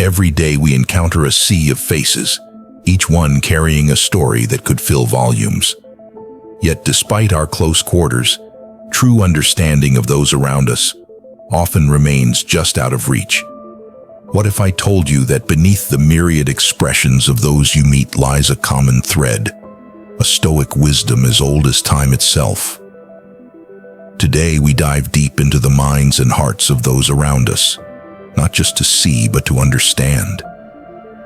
Every day we encounter a sea of faces, each one carrying a story that could fill volumes. Yet despite our close quarters, true understanding of those around us often remains just out of reach. What if I told you that beneath the myriad expressions of those you meet lies a common thread, a stoic wisdom as old as time itself? Today we dive deep into the minds and hearts of those around us, not just to see but to understand.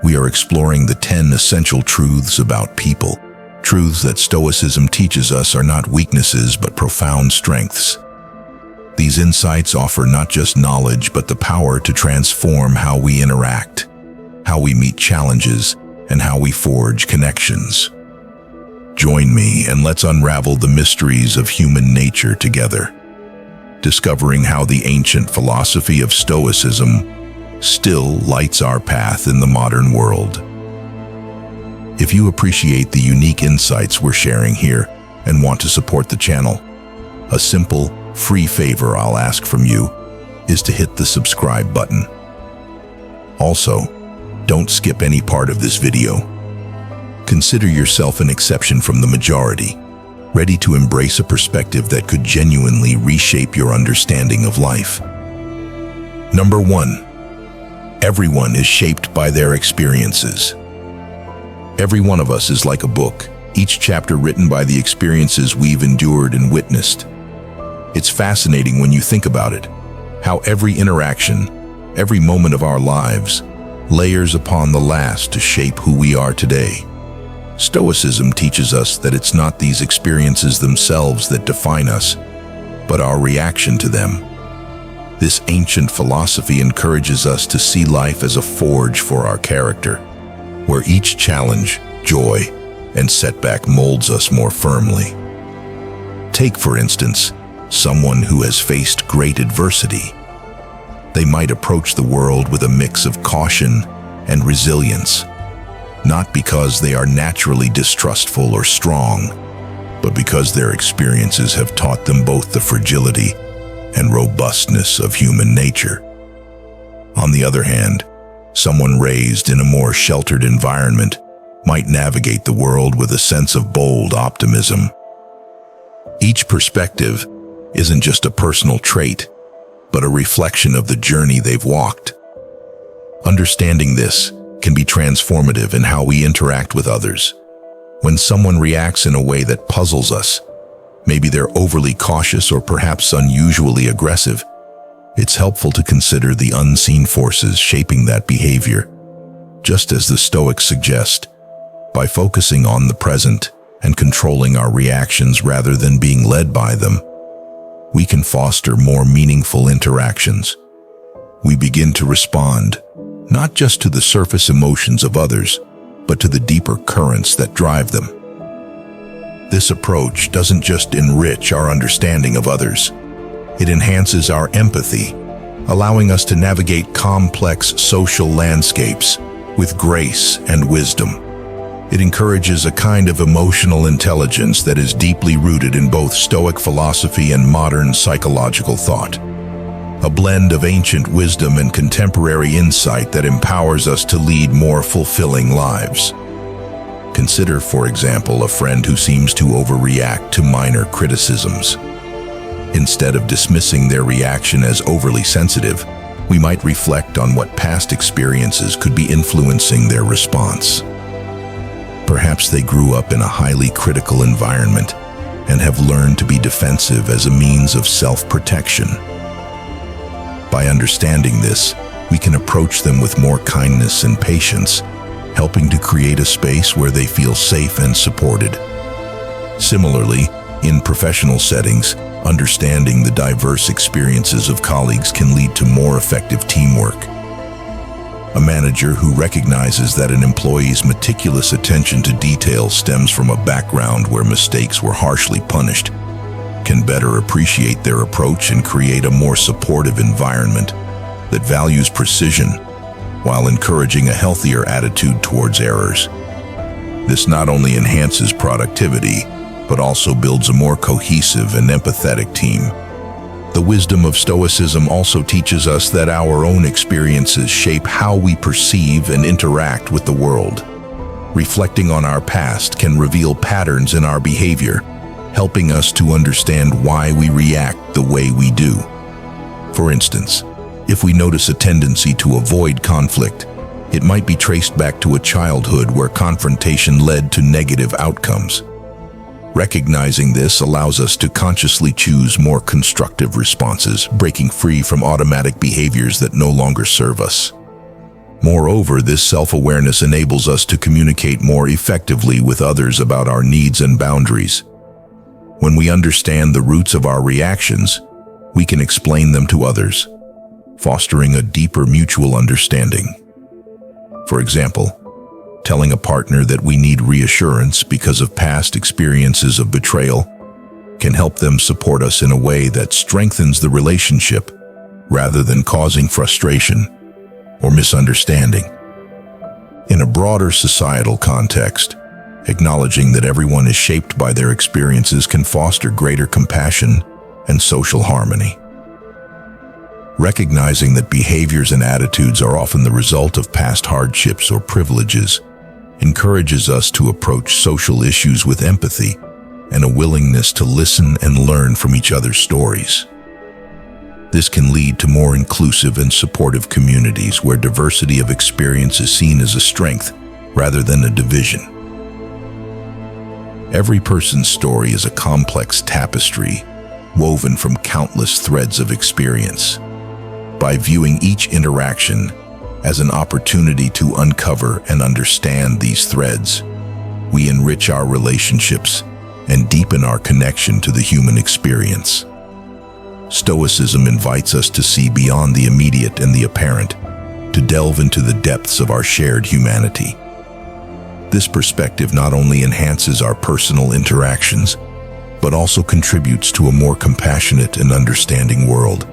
We are exploring the 10 essential truths about people, truths that Stoicism teaches us are not weaknesses but profound strengths. These insights offer not just knowledge but the power to transform how we interact, how we meet challenges, and how we forge connections. Join me and let's unravel the mysteries of human nature together, discovering how the ancient philosophy of Stoicism still lights our path in the modern world. If you appreciate the unique insights we're sharing here and want to support the channel, a simple, free favor I'll ask from you is to hit the subscribe button. Also, don't skip any part of this video. Consider yourself an exception from the majority, ready to embrace a perspective that could genuinely reshape your understanding of life. Number 1. Everyone is shaped by their experiences. Every one of us is like a book, each chapter written by the experiences we've endured and witnessed. It's fascinating when you think about it, how every interaction, every moment of our lives, layers upon the last to shape who we are today. Stoicism teaches us that it's not these experiences themselves that define us, but our reaction to them. This ancient philosophy encourages us to see life as a forge for our character, where each challenge, joy, and setback molds us more firmly. Take, for instance, someone who has faced great adversity. They might approach the world with a mix of caution and resilience, not because they are naturally distrustful or strong, but because their experiences have taught them both the fragility and robustness of human nature. On the other hand, someone raised in a more sheltered environment might navigate the world with a sense of bold optimism. Each perspective isn't just a personal trait, but a reflection of the journey they've walked. Understanding this can be transformative in how we interact with others. When someone reacts in a way that puzzles us, maybe they're overly cautious or perhaps unusually aggressive, it's helpful to consider the unseen forces shaping that behavior. Just as the Stoics suggest, by focusing on the present and controlling our reactions rather than being led by them, we can foster more meaningful interactions. We begin to respond, not just to the surface emotions of others, but to the deeper currents that drive them. This approach doesn't just enrich our understanding of others, it enhances our empathy, allowing us to navigate complex social landscapes with grace and wisdom. It encourages a kind of emotional intelligence that is deeply rooted in both Stoic philosophy and modern psychological thought. A blend of ancient wisdom and contemporary insight that empowers us to lead more fulfilling lives. Consider, for example, a friend who seems to overreact to minor criticisms. Instead of dismissing their reaction as overly sensitive, we might reflect on what past experiences could be influencing their response. Perhaps they grew up in a highly critical environment and have learned to be defensive as a means of self-protection. By understanding this, we can approach them with more kindness and patience, helping to create a space where they feel safe and supported. Similarly, in professional settings, understanding the diverse experiences of colleagues can lead to more effective teamwork. A manager who recognizes that an employee's meticulous attention to detail stems from a background where mistakes were harshly punished can better appreciate their approach and create a more supportive environment that values precision while encouraging a healthier attitude towards errors. This not only enhances productivity, but also builds a more cohesive and empathetic team. The wisdom of Stoicism also teaches us that our own experiences shape how we perceive and interact with the world. Reflecting on our past can reveal patterns in our behavior, helping us to understand why we react the way we do. For instance, if we notice a tendency to avoid conflict, it might be traced back to a childhood where confrontation led to negative outcomes. Recognizing this allows us to consciously choose more constructive responses, breaking free from automatic behaviors that no longer serve us. Moreover, this self-awareness enables us to communicate more effectively with others about our needs and boundaries. When we understand the roots of our reactions, we can explain them to others, fostering a deeper mutual understanding. For example, telling a partner that we need reassurance because of past experiences of betrayal can help them support us in a way that strengthens the relationship rather than causing frustration or misunderstanding. In a broader societal context, acknowledging that everyone is shaped by their experiences can foster greater compassion and social harmony. Recognizing that behaviors and attitudes are often the result of past hardships or privileges encourages us to approach social issues with empathy and a willingness to listen and learn from each other's stories. This can lead to more inclusive and supportive communities where diversity of experience is seen as a strength rather than a division. Every person's story is a complex tapestry woven from countless threads of experience. By viewing each interaction as an opportunity to uncover and understand these threads, we enrich our relationships and deepen our connection to the human experience. Stoicism invites us to see beyond the immediate and the apparent, to delve into the depths of our shared humanity. This perspective not only enhances our personal interactions, but also contributes to a more compassionate and understanding world.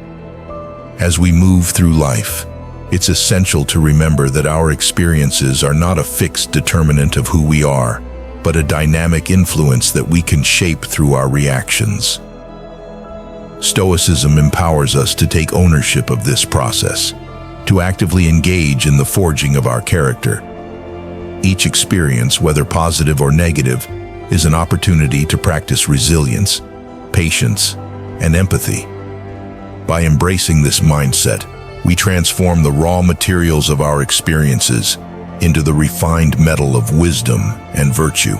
As we move through life, it's essential to remember that our experiences are not a fixed determinant of who we are, but a dynamic influence that we can shape through our reactions. Stoicism empowers us to take ownership of this process, to actively engage in the forging of our character. Each experience, whether positive or negative, is an opportunity to practice resilience, patience, and empathy. By embracing this mindset, we transform the raw materials of our experiences into the refined metal of wisdom and virtue.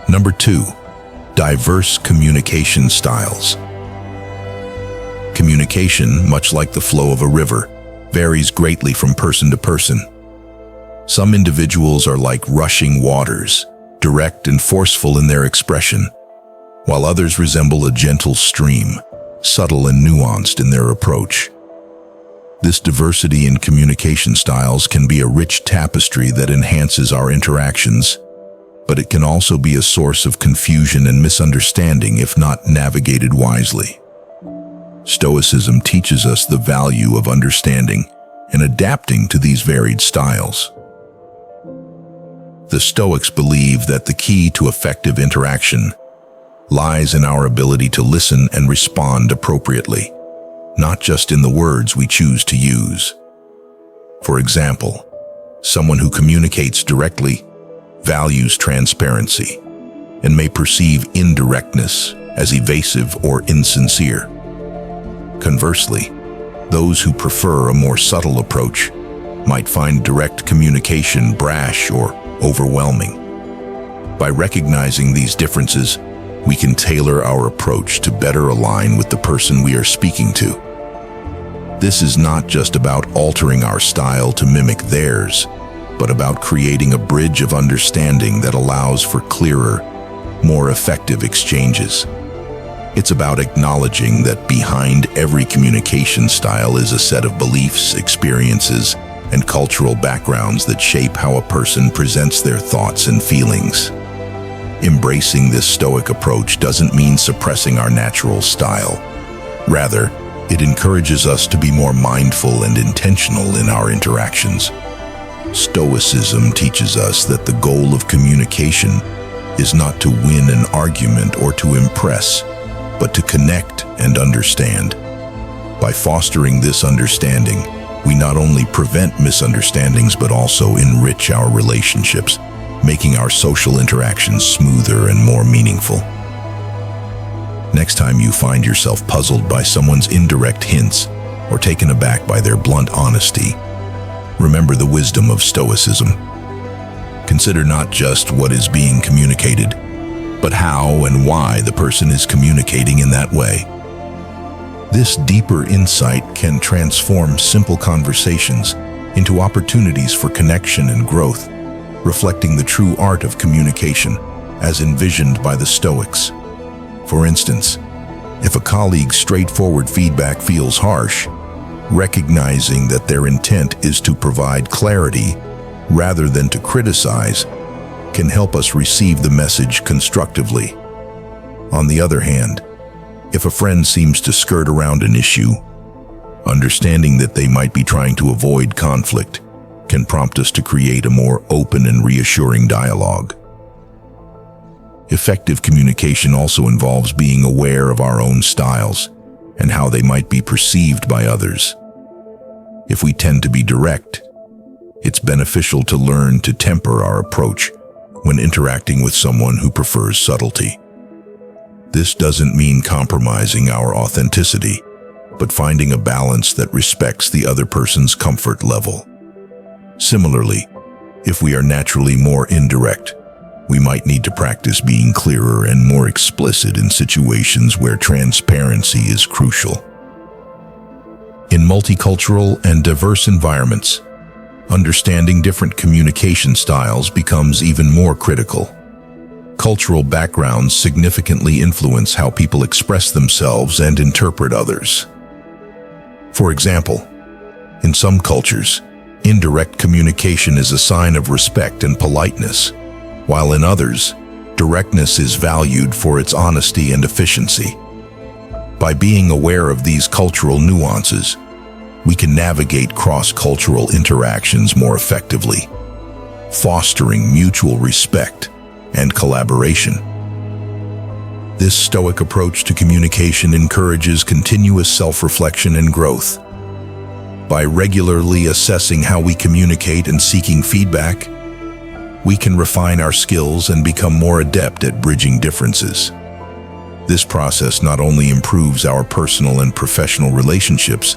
Number 2, diverse communication styles. Communication, much like the flow of a river, varies greatly from person to person. Some individuals are like rushing waters, direct and forceful in their expression, while others resemble a gentle stream, subtle and nuanced in their approach. This diversity in communication styles can be a rich tapestry that enhances our interactions, but it can also be a source of confusion and misunderstanding if not navigated wisely. Stoicism teaches us the value of understanding and adapting to these varied styles. The Stoics believe that the key to effective interaction lies in our ability to listen and respond appropriately, not just in the words we choose to use. For example, someone who communicates directly values transparency and may perceive indirectness as evasive or insincere. Conversely, those who prefer a more subtle approach might find direct communication brash or overwhelming. By recognizing these differences, we can tailor our approach to better align with the person we are speaking to. This is not just about altering our style to mimic theirs, but about creating a bridge of understanding that allows for clearer, more effective exchanges. It's about acknowledging that behind every communication style is a set of beliefs, experiences, and cultural backgrounds that shape how a person presents their thoughts and feelings. Embracing this Stoic approach doesn't mean suppressing our natural style. Rather, it encourages us to be more mindful and intentional in our interactions. Stoicism teaches us that the goal of communication is not to win an argument or to impress, but to connect and understand. By fostering this understanding, we not only prevent misunderstandings but also enrich our relationships, making our social interactions smoother and more meaningful. Next time you find yourself puzzled by someone's indirect hints or taken aback by their blunt honesty, remember the wisdom of Stoicism. Consider not just what is being communicated, but how and why the person is communicating in that way. This deeper insight can transform simple conversations into opportunities for connection and growth, reflecting the true art of communication as envisioned by the Stoics. For instance, if a colleague's straightforward feedback feels harsh, recognizing that their intent is to provide clarity rather than to criticize can help us receive the message constructively. On the other hand, if a friend seems to skirt around an issue, understanding that they might be trying to avoid conflict can prompt us to create a more open and reassuring dialogue. Effective communication also involves being aware of our own styles and how they might be perceived by others. If we tend to be direct, it's beneficial to learn to temper our approach when interacting with someone who prefers subtlety. This doesn't mean compromising our authenticity, but finding a balance that respects the other person's comfort level. Similarly, if we are naturally more indirect, we might need to practice being clearer and more explicit in situations where transparency is crucial. In multicultural and diverse environments, understanding different communication styles becomes even more critical. Cultural backgrounds significantly influence how people express themselves and interpret others. For example, in some cultures, indirect communication is a sign of respect and politeness, while in others, directness is valued for its honesty and efficiency. By being aware of these cultural nuances, we can navigate cross-cultural interactions more effectively, fostering mutual respect and collaboration. This Stoic approach to communication encourages continuous self-reflection and growth. By regularly assessing how we communicate and seeking feedback, we can refine our skills and become more adept at bridging differences. This process not only improves our personal and professional relationships,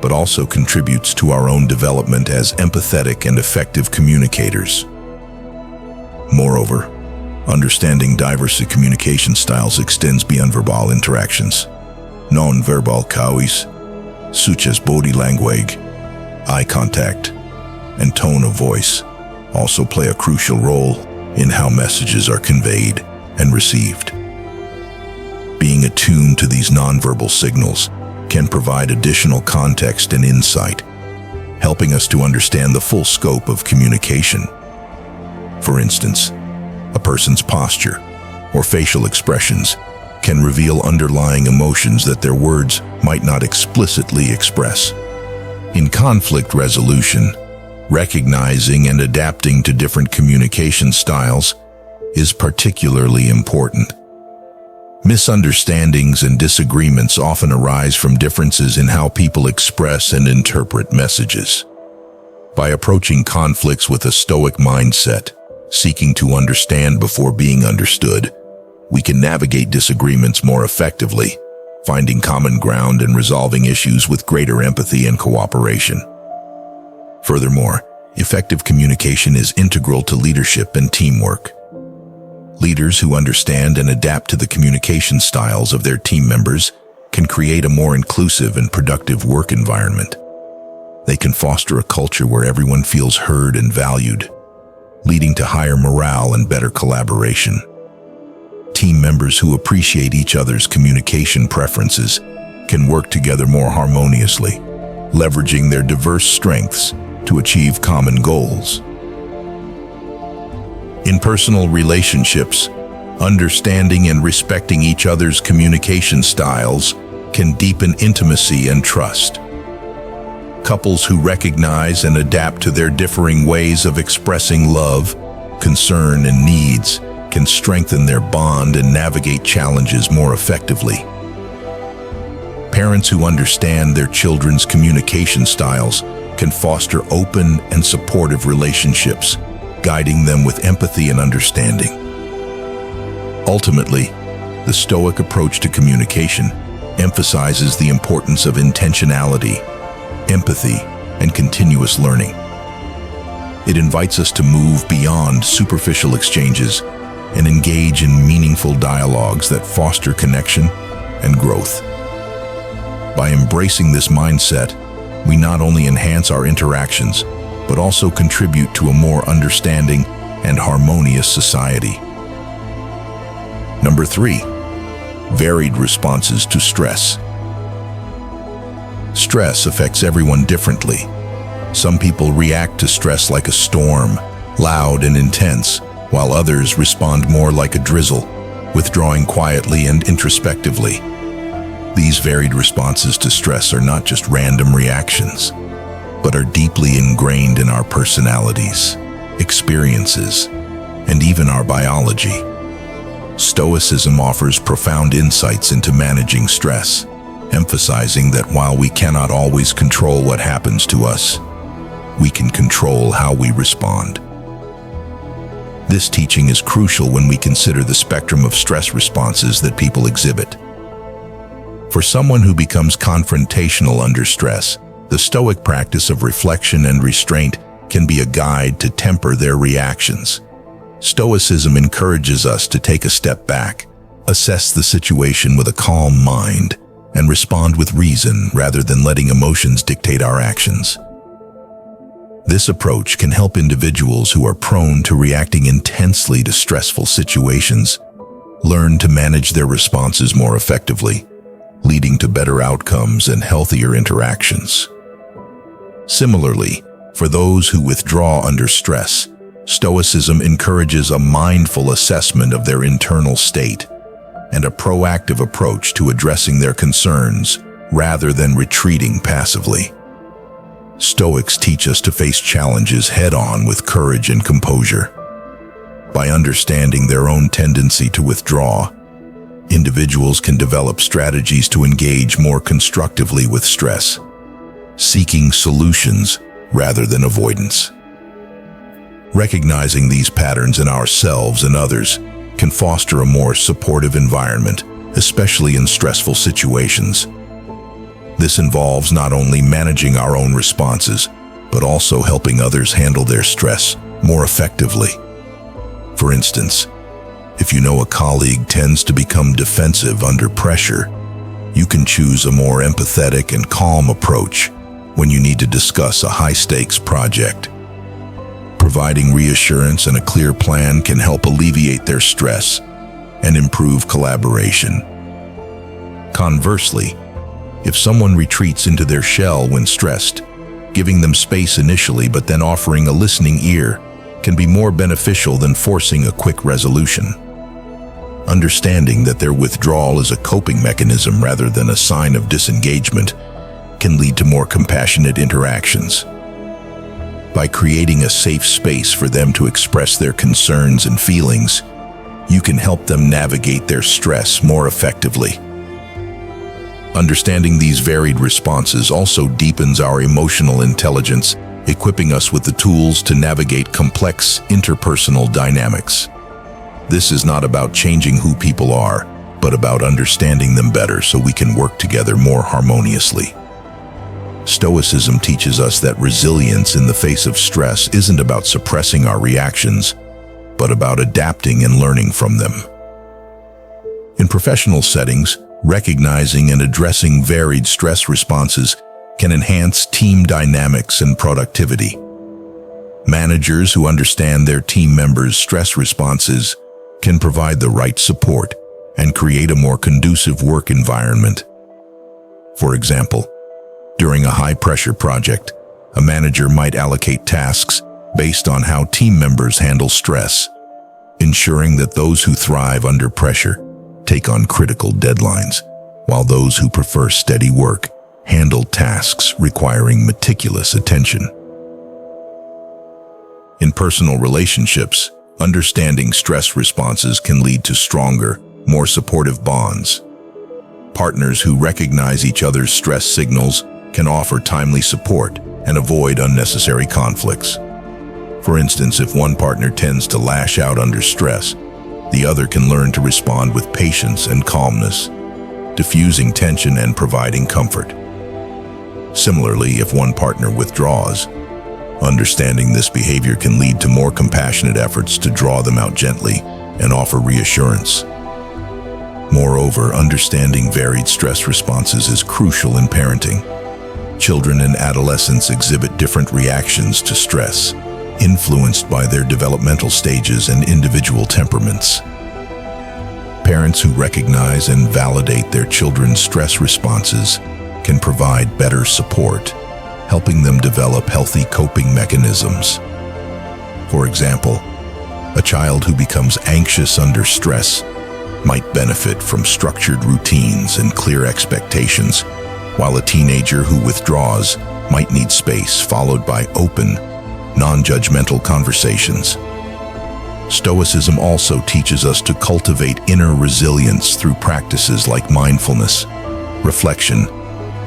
but also contributes to our own development as empathetic and effective communicators. Moreover, understanding diverse communication styles extends beyond verbal interactions. Non-verbal cues, such as body language, eye contact, and tone of voice, also play a crucial role in how messages are conveyed and received. Being attuned to these nonverbal signals can provide additional context and insight, helping us to understand the full scope of communication. For instance, a person's posture or facial expressions can reveal underlying emotions that their words might not explicitly express. In conflict resolution, recognizing and adapting to different communication styles is particularly important. Misunderstandings and disagreements often arise from differences in how people express and interpret messages. By approaching conflicts with a Stoic mindset, seeking to understand before being understood, we can navigate disagreements more effectively, finding common ground and resolving issues with greater empathy and cooperation. Furthermore, effective communication is integral to leadership and teamwork. Leaders who understand and adapt to the communication styles of their team members can create a more inclusive and productive work environment. They can foster a culture where everyone feels heard and valued, leading to higher morale and better collaboration. Team members who appreciate each other's communication preferences can work together more harmoniously, leveraging their diverse strengths to achieve common goals. In personal relationships, understanding and respecting each other's communication styles can deepen intimacy and trust. Couples who recognize and adapt to their differing ways of expressing love, concern, and needs can strengthen their bond and navigate challenges more effectively. Parents who understand their children's communication styles can foster open and supportive relationships, guiding them with empathy and understanding. Ultimately, the Stoic approach to communication emphasizes the importance of intentionality, empathy, and continuous learning. It invites us to move beyond superficial exchanges and engage in meaningful dialogues that foster connection and growth. By embracing this mindset, we not only enhance our interactions, but also contribute to a more understanding and harmonious society. Number 3, varied responses to stress. Stress affects everyone differently. Some people react to stress like a storm, loud and intense, while others respond more like a drizzle, withdrawing quietly and introspectively. These varied responses to stress are not just random reactions, but are deeply ingrained in our personalities, experiences, and even our biology. Stoicism offers profound insights into managing stress, emphasizing that while we cannot always control what happens to us, we can control how we respond. This teaching is crucial when we consider the spectrum of stress responses that people exhibit. For someone who becomes confrontational under stress, the Stoic practice of reflection and restraint can be a guide to temper their reactions. Stoicism encourages us to take a step back, assess the situation with a calm mind, and respond with reason rather than letting emotions dictate our actions. This approach can help individuals who are prone to reacting intensely to stressful situations learn to manage their responses more effectively, leading to better outcomes and healthier interactions. Similarly, for those who withdraw under stress, Stoicism encourages a mindful assessment of their internal state and a proactive approach to addressing their concerns rather than retreating passively. Stoics teach us to face challenges head-on with courage and composure. By understanding their own tendency to withdraw, individuals can develop strategies to engage more constructively with stress, seeking solutions rather than avoidance. Recognizing these patterns in ourselves and others can foster a more supportive environment, especially in stressful situations. This involves not only managing our own responses, but also helping others handle their stress more effectively. For instance, if you know a colleague tends to become defensive under pressure, you can choose a more empathetic and calm approach when you need to discuss a high-stakes project. Providing reassurance and a clear plan can help alleviate their stress and improve collaboration. Conversely, if someone retreats into their shell when stressed, giving them space initially but then offering a listening ear can be more beneficial than forcing a quick resolution. Understanding that their withdrawal is a coping mechanism rather than a sign of disengagement can lead to more compassionate interactions. By creating a safe space for them to express their concerns and feelings, you can help them navigate their stress more effectively. Understanding these varied responses also deepens our emotional intelligence, equipping us with the tools to navigate complex interpersonal dynamics. This is not about changing who people are, but about understanding them better so we can work together more harmoniously. Stoicism teaches us that resilience in the face of stress isn't about suppressing our reactions, but about adapting and learning from them. In professional settings, recognizing and addressing varied stress responses can enhance team dynamics and productivity. Managers who understand their team members' stress responses can provide the right support and create a more conducive work environment. For example, during a high-pressure project, a manager might allocate tasks based on how team members handle stress, ensuring that those who thrive under pressure take on critical deadlines, while those who prefer steady work handle tasks requiring meticulous attention. In personal relationships, Understanding stress responses can lead to stronger, more supportive bonds. Partners who recognize each other's stress signals can offer timely support and avoid unnecessary conflicts. For instance, if one partner tends to lash out under stress, the other can learn to respond with patience and calmness, diffusing tension and providing comfort. Similarly, if one partner withdraws, understanding this behavior can lead to more compassionate efforts to draw them out gently and offer reassurance. Moreover, understanding varied stress responses is crucial in parenting. Children and adolescents exhibit different reactions to stress, influenced by their developmental stages and individual temperaments. Parents who recognize and validate their children's stress responses can provide better support, helping them develop healthy coping mechanisms. For example, a child who becomes anxious under stress might benefit from structured routines and clear expectations, while a teenager who withdraws might need space followed by open, non-judgmental conversations. Stoicism also teaches us to cultivate inner resilience through practices like mindfulness, reflection,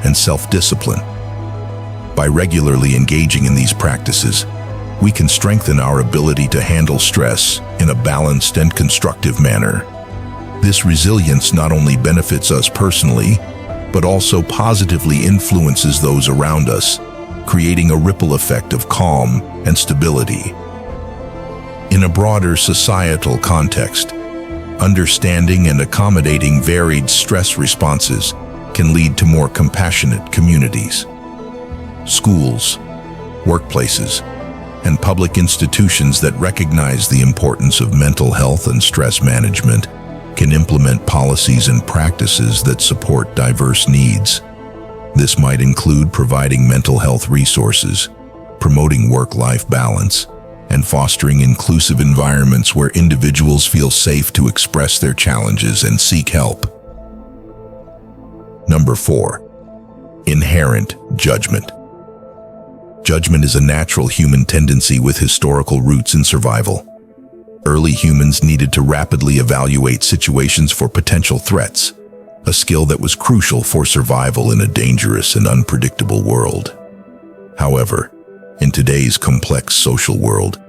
and self-discipline. By regularly engaging in these practices, we can strengthen our ability to handle stress in a balanced and constructive manner. This resilience not only benefits us personally, but also positively influences those around us, creating a ripple effect of calm and stability. In a broader societal context, understanding and accommodating varied stress responses can lead to more compassionate communities. Schools, workplaces, and public institutions that recognize the importance of mental health and stress management can implement policies and practices that support diverse needs. This might include providing mental health resources, promoting work-life balance, and fostering inclusive environments where individuals feel safe to express their challenges and seek help. Number 4. Inherent judgment. Judgment is a natural human tendency with historical roots in survival. Early humans needed to rapidly evaluate situations for potential threats, a skill that was crucial for survival in a dangerous and unpredictable world. However, in today's complex social world,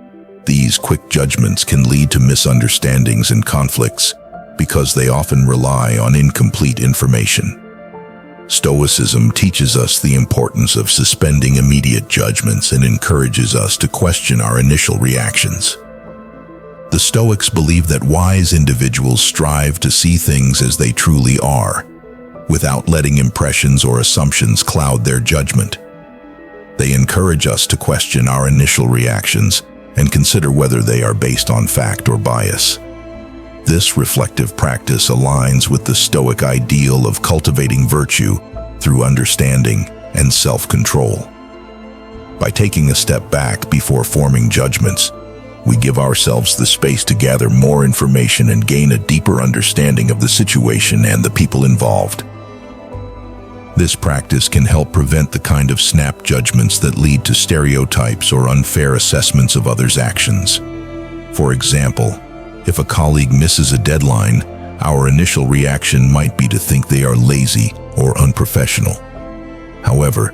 these quick judgments can lead to misunderstandings and conflicts because they often rely on incomplete information. Stoicism teaches us the importance of suspending immediate judgments and encourages us to question our initial reactions. The Stoics believe that wise individuals strive to see things as they truly are, without letting impressions or assumptions cloud their judgment. They encourage us to question our initial reactions and consider whether they are based on fact or bias. This reflective practice aligns with the Stoic ideal of cultivating virtue through understanding and self-control. By taking a step back before forming judgments, we give ourselves the space to gather more information and gain a deeper understanding of the situation and the people involved. This practice can help prevent the kind of snap judgments that lead to stereotypes or unfair assessments of others' actions. For example, if a colleague misses a deadline, our initial reaction might be to think they are lazy or unprofessional. However,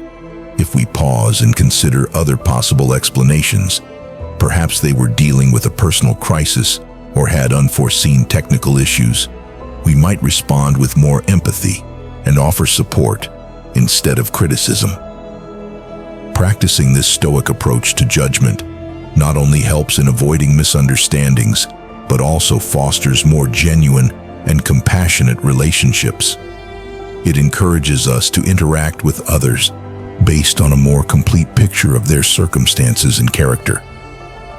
if we pause and consider other possible explanations, perhaps they were dealing with a personal crisis or had unforeseen technical issues, we might respond with more empathy and offer support instead of criticism. Practicing this Stoic approach to judgment not only helps in avoiding misunderstandings, but also fosters more genuine and compassionate relationships. It encourages us to interact with others based on a more complete picture of their circumstances and character,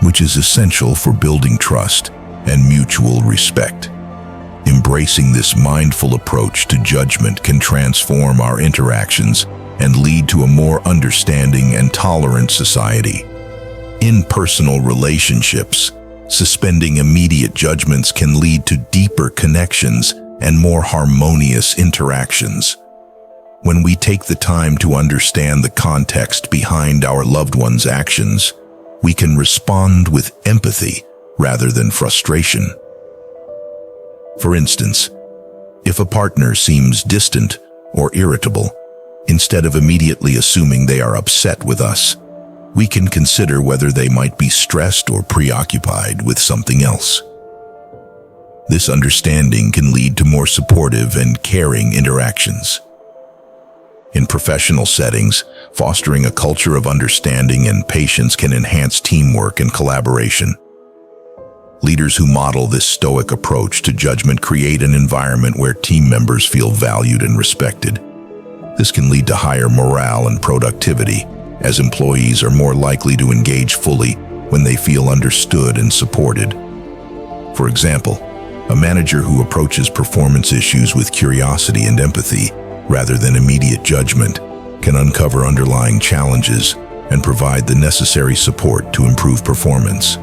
which is essential for building trust and mutual respect. Embracing this mindful approach to judgment can transform our interactions and lead to a more understanding and tolerant society. In personal relationships, suspending immediate judgments can lead to deeper connections and more harmonious interactions. When we take the time to understand the context behind our loved one's actions, we can respond with empathy rather than frustration. For instance, if a partner seems distant or irritable, instead of immediately assuming they are upset with us, we can consider whether they might be stressed or preoccupied with something else. This understanding can lead to more supportive and caring interactions. In professional settings, fostering a culture of understanding and patience can enhance teamwork and collaboration. Leaders who model this stoic approach to judgment create an environment where team members feel valued and respected. This can lead to higher morale and productivity, as employees are more likely to engage fully when they feel understood and supported. For example, a manager who approaches performance issues with curiosity and empathy, rather than immediate judgment, can uncover underlying challenges and provide the necessary support to improve performance.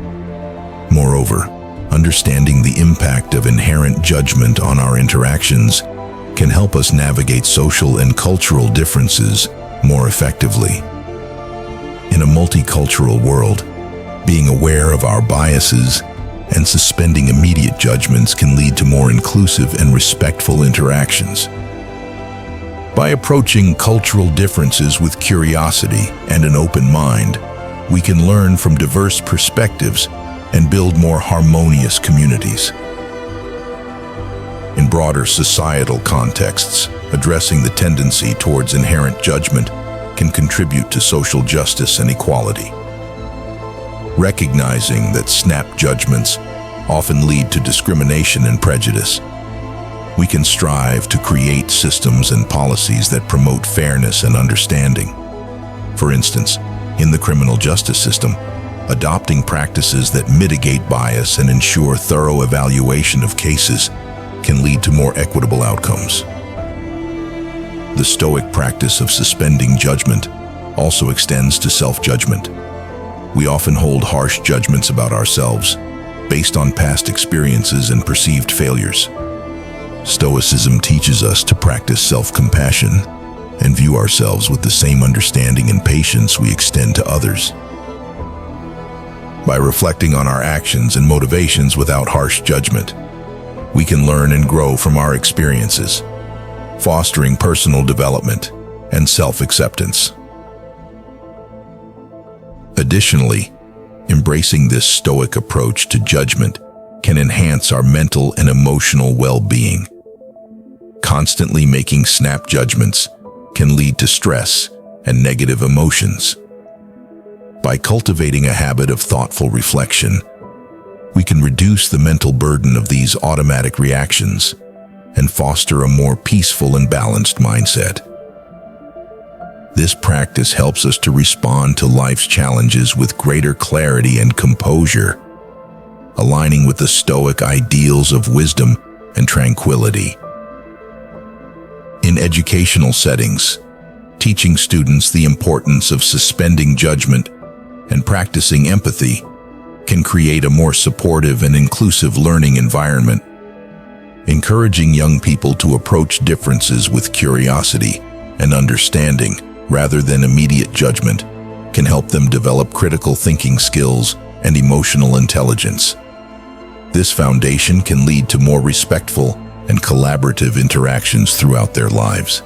Moreover, understanding the impact of inherent judgment on our interactions can help us navigate social and cultural differences more effectively. In a multicultural world, being aware of our biases and suspending immediate judgments can lead to more inclusive and respectful interactions. By approaching cultural differences with curiosity and an open mind, we can learn from diverse perspectives and build more harmonious communities. In broader societal contexts, addressing the tendency towards inherent judgment can contribute to social justice and equality. Recognizing that snap judgments often lead to discrimination and prejudice, we can strive to create systems and policies that promote fairness and understanding. For instance, in the criminal justice system, adopting practices that mitigate bias and ensure thorough evaluation of cases can lead to more equitable outcomes. The Stoic practice of suspending judgment also extends to self-judgment. We often hold harsh judgments about ourselves based on past experiences and perceived failures. Stoicism teaches us to practice self-compassion and view ourselves with the same understanding and patience we extend to others. By reflecting on our actions and motivations without harsh judgment, we can learn and grow from our experiences, fostering personal development and self-acceptance. Additionally, embracing this Stoic approach to judgment can enhance our mental and emotional well-being. Constantly making snap judgments can lead to stress and negative emotions. By cultivating a habit of thoughtful reflection, we can reduce the mental burden of these automatic reactions and foster a more peaceful and balanced mindset. This practice helps us to respond to life's challenges with greater clarity and composure, aligning with the Stoic ideals of wisdom and tranquility. In educational settings, teaching students the importance of suspending judgment and practicing empathy can create a more supportive and inclusive learning environment. Encouraging young people to approach differences with curiosity and understanding rather than immediate judgment can help them develop critical thinking skills and emotional intelligence. This foundation can lead to more respectful and collaborative interactions throughout their lives.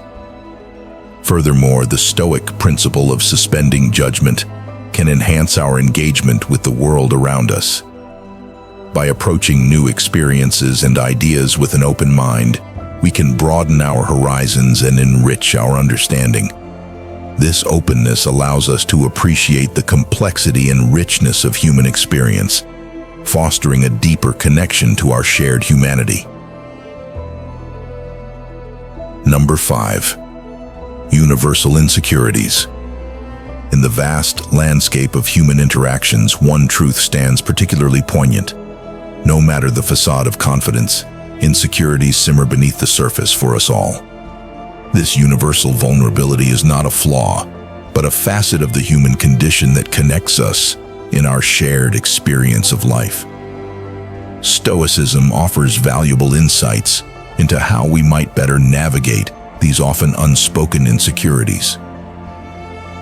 Furthermore, the Stoic principle of suspending judgment can enhance our engagement with the world around us. By approaching new experiences and ideas with an open mind, we can broaden our horizons and enrich our understanding. This openness allows us to appreciate the complexity and richness of human experience, fostering a deeper connection to our shared humanity. Number 5. Universal insecurities. In the vast landscape of human interactions, one truth stands particularly poignant. No matter the facade of confidence, insecurities simmer beneath the surface for us all. This universal vulnerability is not a flaw, but a facet of the human condition that connects us in our shared experience of life. Stoicism offers valuable insights into how we might better navigate these often unspoken insecurities.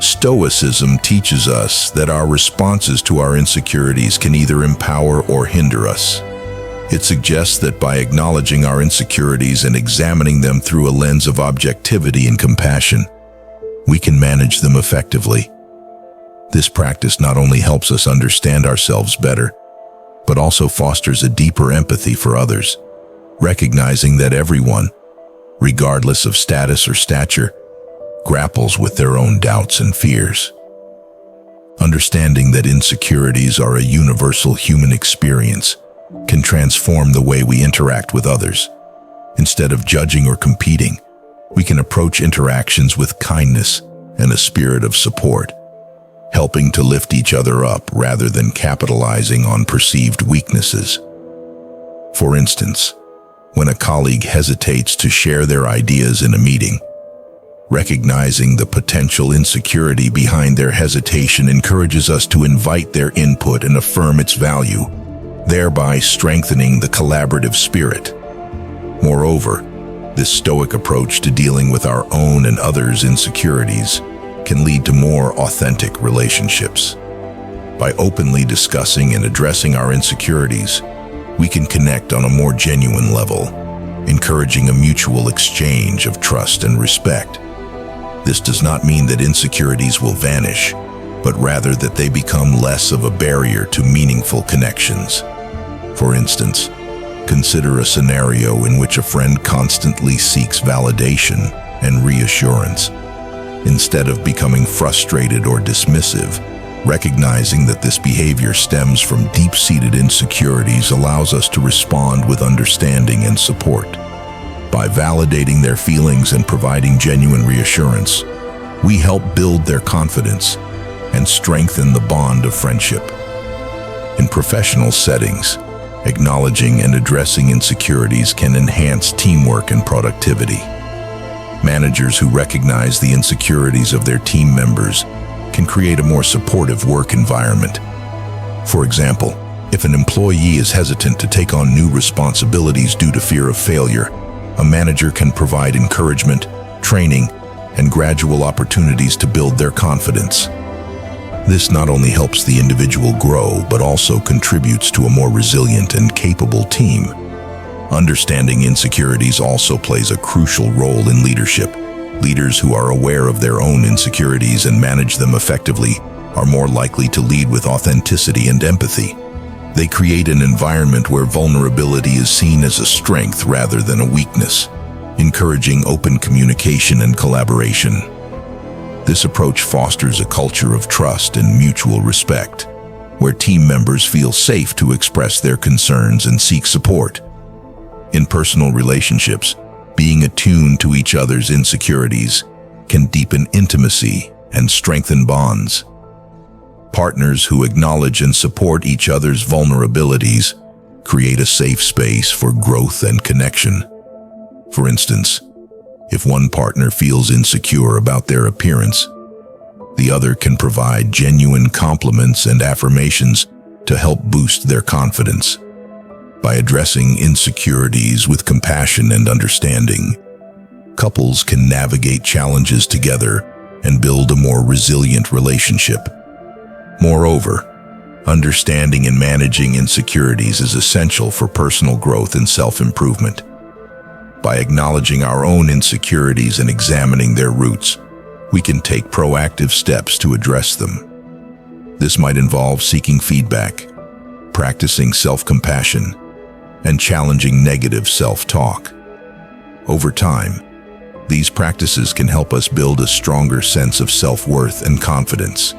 Stoicism teaches us that our responses to our insecurities can either empower or hinder us. It suggests that by acknowledging our insecurities and examining them through a lens of objectivity and compassion, we can manage them effectively. This practice not only helps us understand ourselves better, but also fosters a deeper empathy for others, recognizing that everyone, regardless of status or stature, grapples with their own doubts and fears. Understanding that insecurities are a universal human experience can transform the way we interact with others. Instead of judging or competing, we can approach interactions with kindness and a spirit of support, helping to lift each other up rather than capitalizing on perceived weaknesses. For instance, when a colleague hesitates to share their ideas in a meeting, recognizing the potential insecurity behind their hesitation encourages us to invite their input and affirm its value, thereby strengthening the collaborative spirit. Moreover, this stoic approach to dealing with our own and others' insecurities can lead to more authentic relationships. By openly discussing and addressing our insecurities, we can connect on a more genuine level, encouraging a mutual exchange of trust and respect. This does not mean that insecurities will vanish, but rather that they become less of a barrier to meaningful connections. For instance, consider a scenario in which a friend constantly seeks validation and reassurance. Instead of becoming frustrated or dismissive, recognizing that this behavior stems from deep-seated insecurities allows us to respond with understanding and support. By validating their feelings and providing genuine reassurance, we help build their confidence and strengthen the bond of friendship. In professional settings, acknowledging and addressing insecurities can enhance teamwork and productivity. Managers who recognize the insecurities of their team members can create a more supportive work environment. For example, if an employee is hesitant to take on new responsibilities due to fear of failure, a manager can provide encouragement, training, and gradual opportunities to build their confidence. This not only helps the individual grow, but also contributes to a more resilient and capable team. Understanding insecurities also plays a crucial role in leadership. Leaders who are aware of their own insecurities and manage them effectively are more likely to lead with authenticity and empathy. They create an environment where vulnerability is seen as a strength rather than a weakness, encouraging open communication and collaboration. This approach fosters a culture of trust and mutual respect, where team members feel safe to express their concerns and seek support. In personal relationships, being attuned to each other's insecurities can deepen intimacy and strengthen bonds. Partners who acknowledge and support each other's vulnerabilities create a safe space for growth and connection. For instance, if one partner feels insecure about their appearance, the other can provide genuine compliments and affirmations to help boost their confidence. By addressing insecurities with compassion and understanding, couples can navigate challenges together and build a more resilient relationship. Moreover, understanding and managing insecurities is essential for personal growth and self-improvement. By acknowledging our own insecurities and examining their roots, we can take proactive steps to address them. This might involve seeking feedback, practicing self-compassion, and challenging negative self-talk. Over time, these practices can help us build a stronger sense of self-worth and confidence,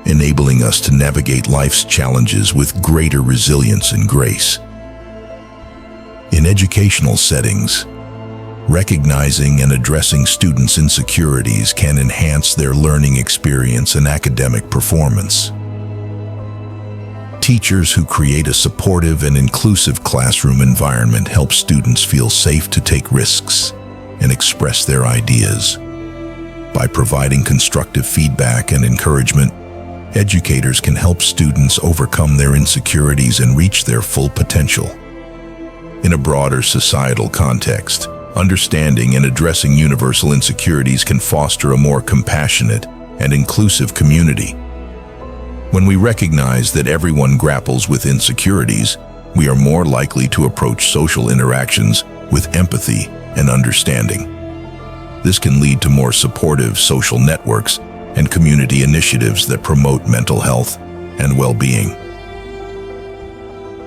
enabling us to navigate life's challenges with greater resilience and grace. In educational settings, recognizing and addressing students' insecurities can enhance their learning experience and academic performance. Teachers who create a supportive and inclusive classroom environment help students feel safe to take risks and express their ideas. By providing constructive feedback and encouragement, educators can help students overcome their insecurities and reach their full potential. In a broader societal context, understanding and addressing universal insecurities can foster a more compassionate and inclusive community. When we recognize that everyone grapples with insecurities, we are more likely to approach social interactions with empathy and understanding. This can lead to more supportive social networks and community initiatives that promote mental health and well-being.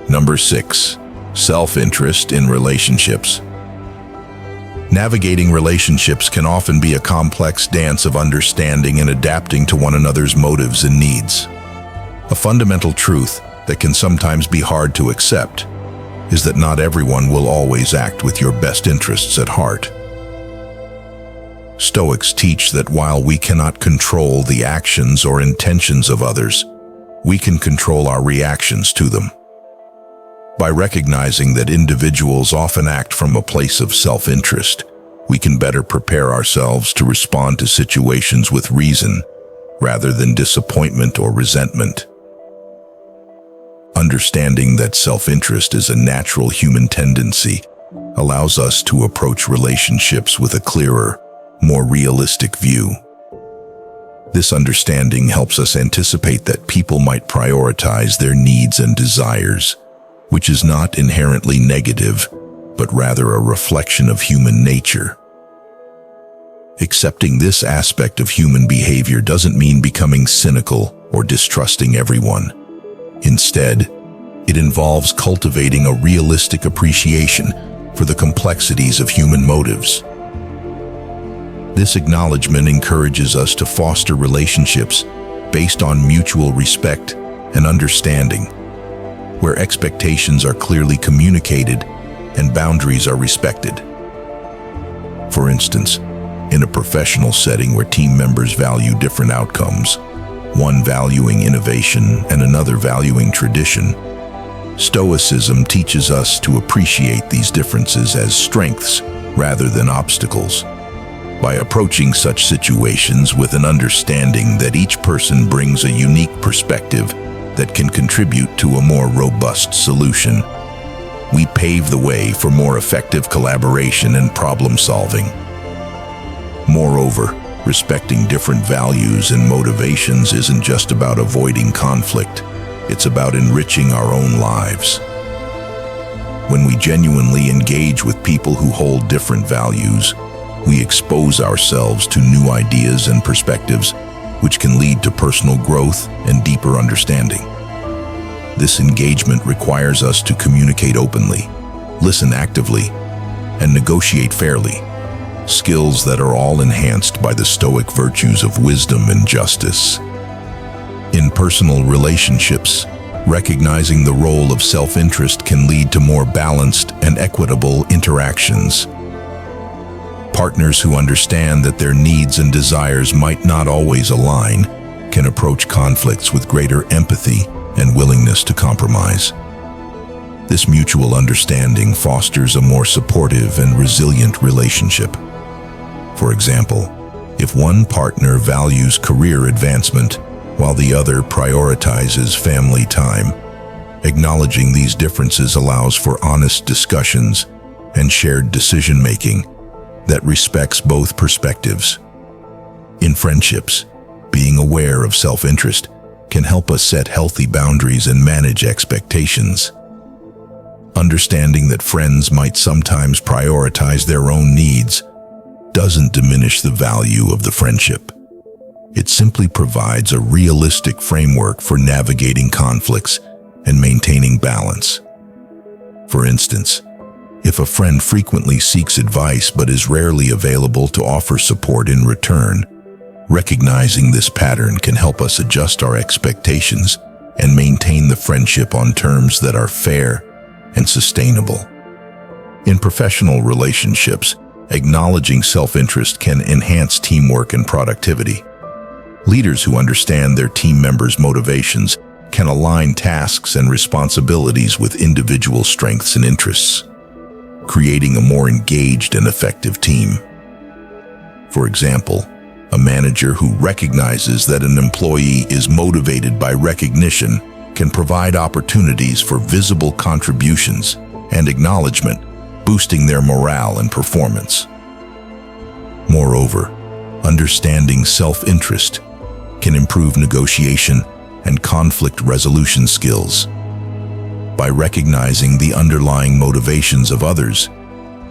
Number 6. Self-interest in relationships. Navigating relationships can often be a complex dance of understanding and adapting to one another's motives and needs. A fundamental truth that can sometimes be hard to accept is that not everyone will always act with your best interests at heart. Stoics teach that while we cannot control the actions or intentions of others, we can control our reactions to them. By recognizing that individuals often act from a place of self-interest, we can better prepare ourselves to respond to situations with reason rather than disappointment or resentment. Understanding that self-interest is a natural human tendency allows us to approach relationships with a clearer, more realistic view. This understanding helps us anticipate that people might prioritize their needs and desires, which is not inherently negative, but rather a reflection of human nature. Accepting this aspect of human behavior doesn't mean becoming cynical or distrusting everyone. Instead, it involves cultivating a realistic appreciation for the complexities of human motives. This acknowledgement encourages us to foster relationships based on mutual respect and understanding, where expectations are clearly communicated and boundaries are respected. For instance, in a professional setting where team members value different outcomes, one valuing innovation and another valuing tradition, Stoicism teaches us to appreciate these differences as strengths rather than obstacles. By approaching such situations with an understanding that each person brings a unique perspective that can contribute to a more robust solution, we pave the way for more effective collaboration and problem-solving. Moreover, respecting different values and motivations isn't just about avoiding conflict, it's about enriching our own lives. When we genuinely engage with people who hold different values, we expose ourselves to new ideas and perspectives, which can lead to personal growth and deeper understanding. This engagement requires us to communicate openly, listen actively, and negotiate fairly, skills that are all enhanced by the Stoic virtues of wisdom and justice. In personal relationships, recognizing the role of self-interest can lead to more balanced and equitable interactions. Partners who understand that their needs and desires might not always align can approach conflicts with greater empathy and willingness to compromise. This mutual understanding fosters a more supportive and resilient relationship. For example, if one partner values career advancement while the other prioritizes family time, acknowledging these differences allows for honest discussions and shared decision-making that respects both perspectives. In friendships, being aware of self-interest can help us set healthy boundaries and manage expectations. Understanding that friends might sometimes prioritize their own needs doesn't diminish the value of the friendship. It simply provides a realistic framework for navigating conflicts and maintaining balance. For instance, if a friend frequently seeks advice but is rarely available to offer support in return, recognizing this pattern can help us adjust our expectations and maintain the friendship on terms that are fair and sustainable. In professional relationships, acknowledging self-interest can enhance teamwork and productivity. Leaders who understand their team members' motivations can align tasks and responsibilities with individual strengths and interests, creating a more engaged and effective team. For example, a manager who recognizes that an employee is motivated by recognition can provide opportunities for visible contributions and acknowledgement, boosting their morale and performance. Moreover, understanding self-interest can improve negotiation and conflict resolution skills. By recognizing the underlying motivations of others,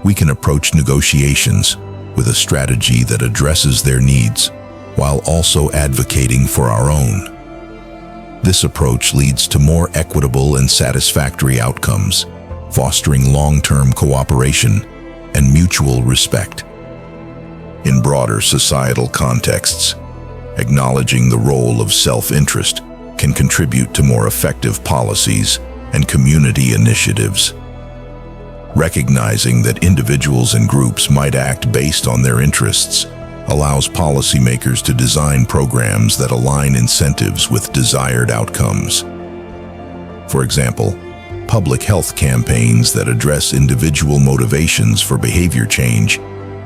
we can approach negotiations with a strategy that addresses their needs while also advocating for our own. This approach leads to more equitable and satisfactory outcomes, fostering long-term cooperation and mutual respect. In broader societal contexts, acknowledging the role of self-interest can contribute to more effective policies and community initiatives. Recognizing that individuals and groups might act based on their interests allows policymakers to design programs that align incentives with desired outcomes. For example, public health campaigns that address individual motivations for behavior change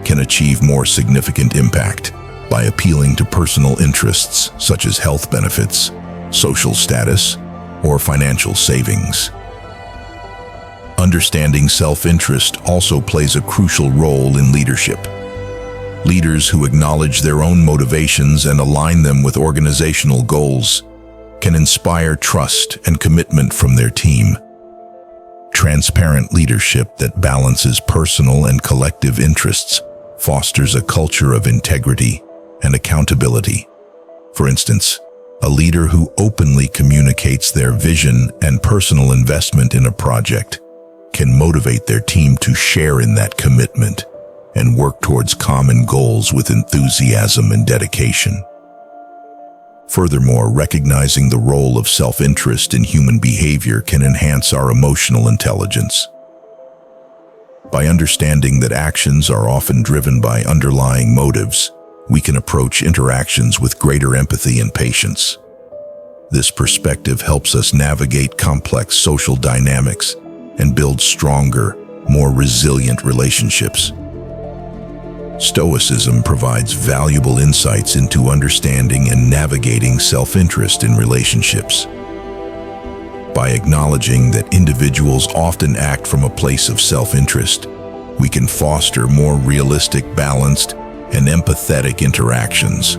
can achieve more significant impact by appealing to personal interests such as health benefits, social status, or financial savings. Understanding self-interest also plays a crucial role in leadership. Leaders who acknowledge their own motivations and align them with organizational goals can inspire trust and commitment from their team. Transparent leadership that balances personal and collective interests fosters a culture of integrity and accountability. For instance, a leader who openly communicates their vision and personal investment in a project can motivate their team to share in that commitment and work towards common goals with enthusiasm and dedication. Furthermore, recognizing the role of self-interest in human behavior can enhance our emotional intelligence. By understanding that actions are often driven by underlying motives, we can approach interactions with greater empathy and patience. This perspective helps us navigate complex social dynamics and build stronger, more resilient relationships. Stoicism provides valuable insights into understanding and navigating self-interest in relationships. By acknowledging that individuals often act from a place of self-interest, we can foster more realistic, balanced, and empathetic interactions.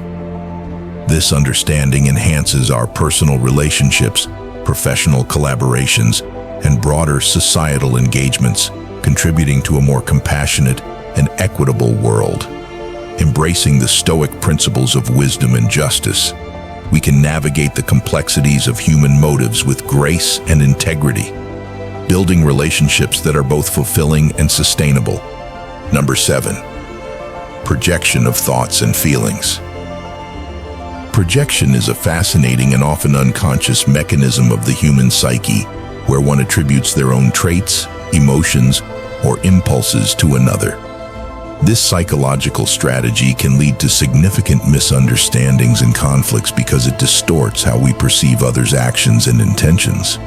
This understanding enhances our personal relationships, professional collaborations, and broader societal engagements, contributing to a more compassionate and equitable world. Embracing the Stoic principles of wisdom and justice, we can navigate the complexities of human motives with grace and integrity, building relationships that are both fulfilling and sustainable. Number 7. Projection of thoughts and feelings. Projection is a fascinating and often unconscious mechanism of the human psyche, where one attributes their own traits, emotions, or impulses to another. This psychological strategy can lead to significant misunderstandings and conflicts because it distorts how we perceive others' actions and intentions.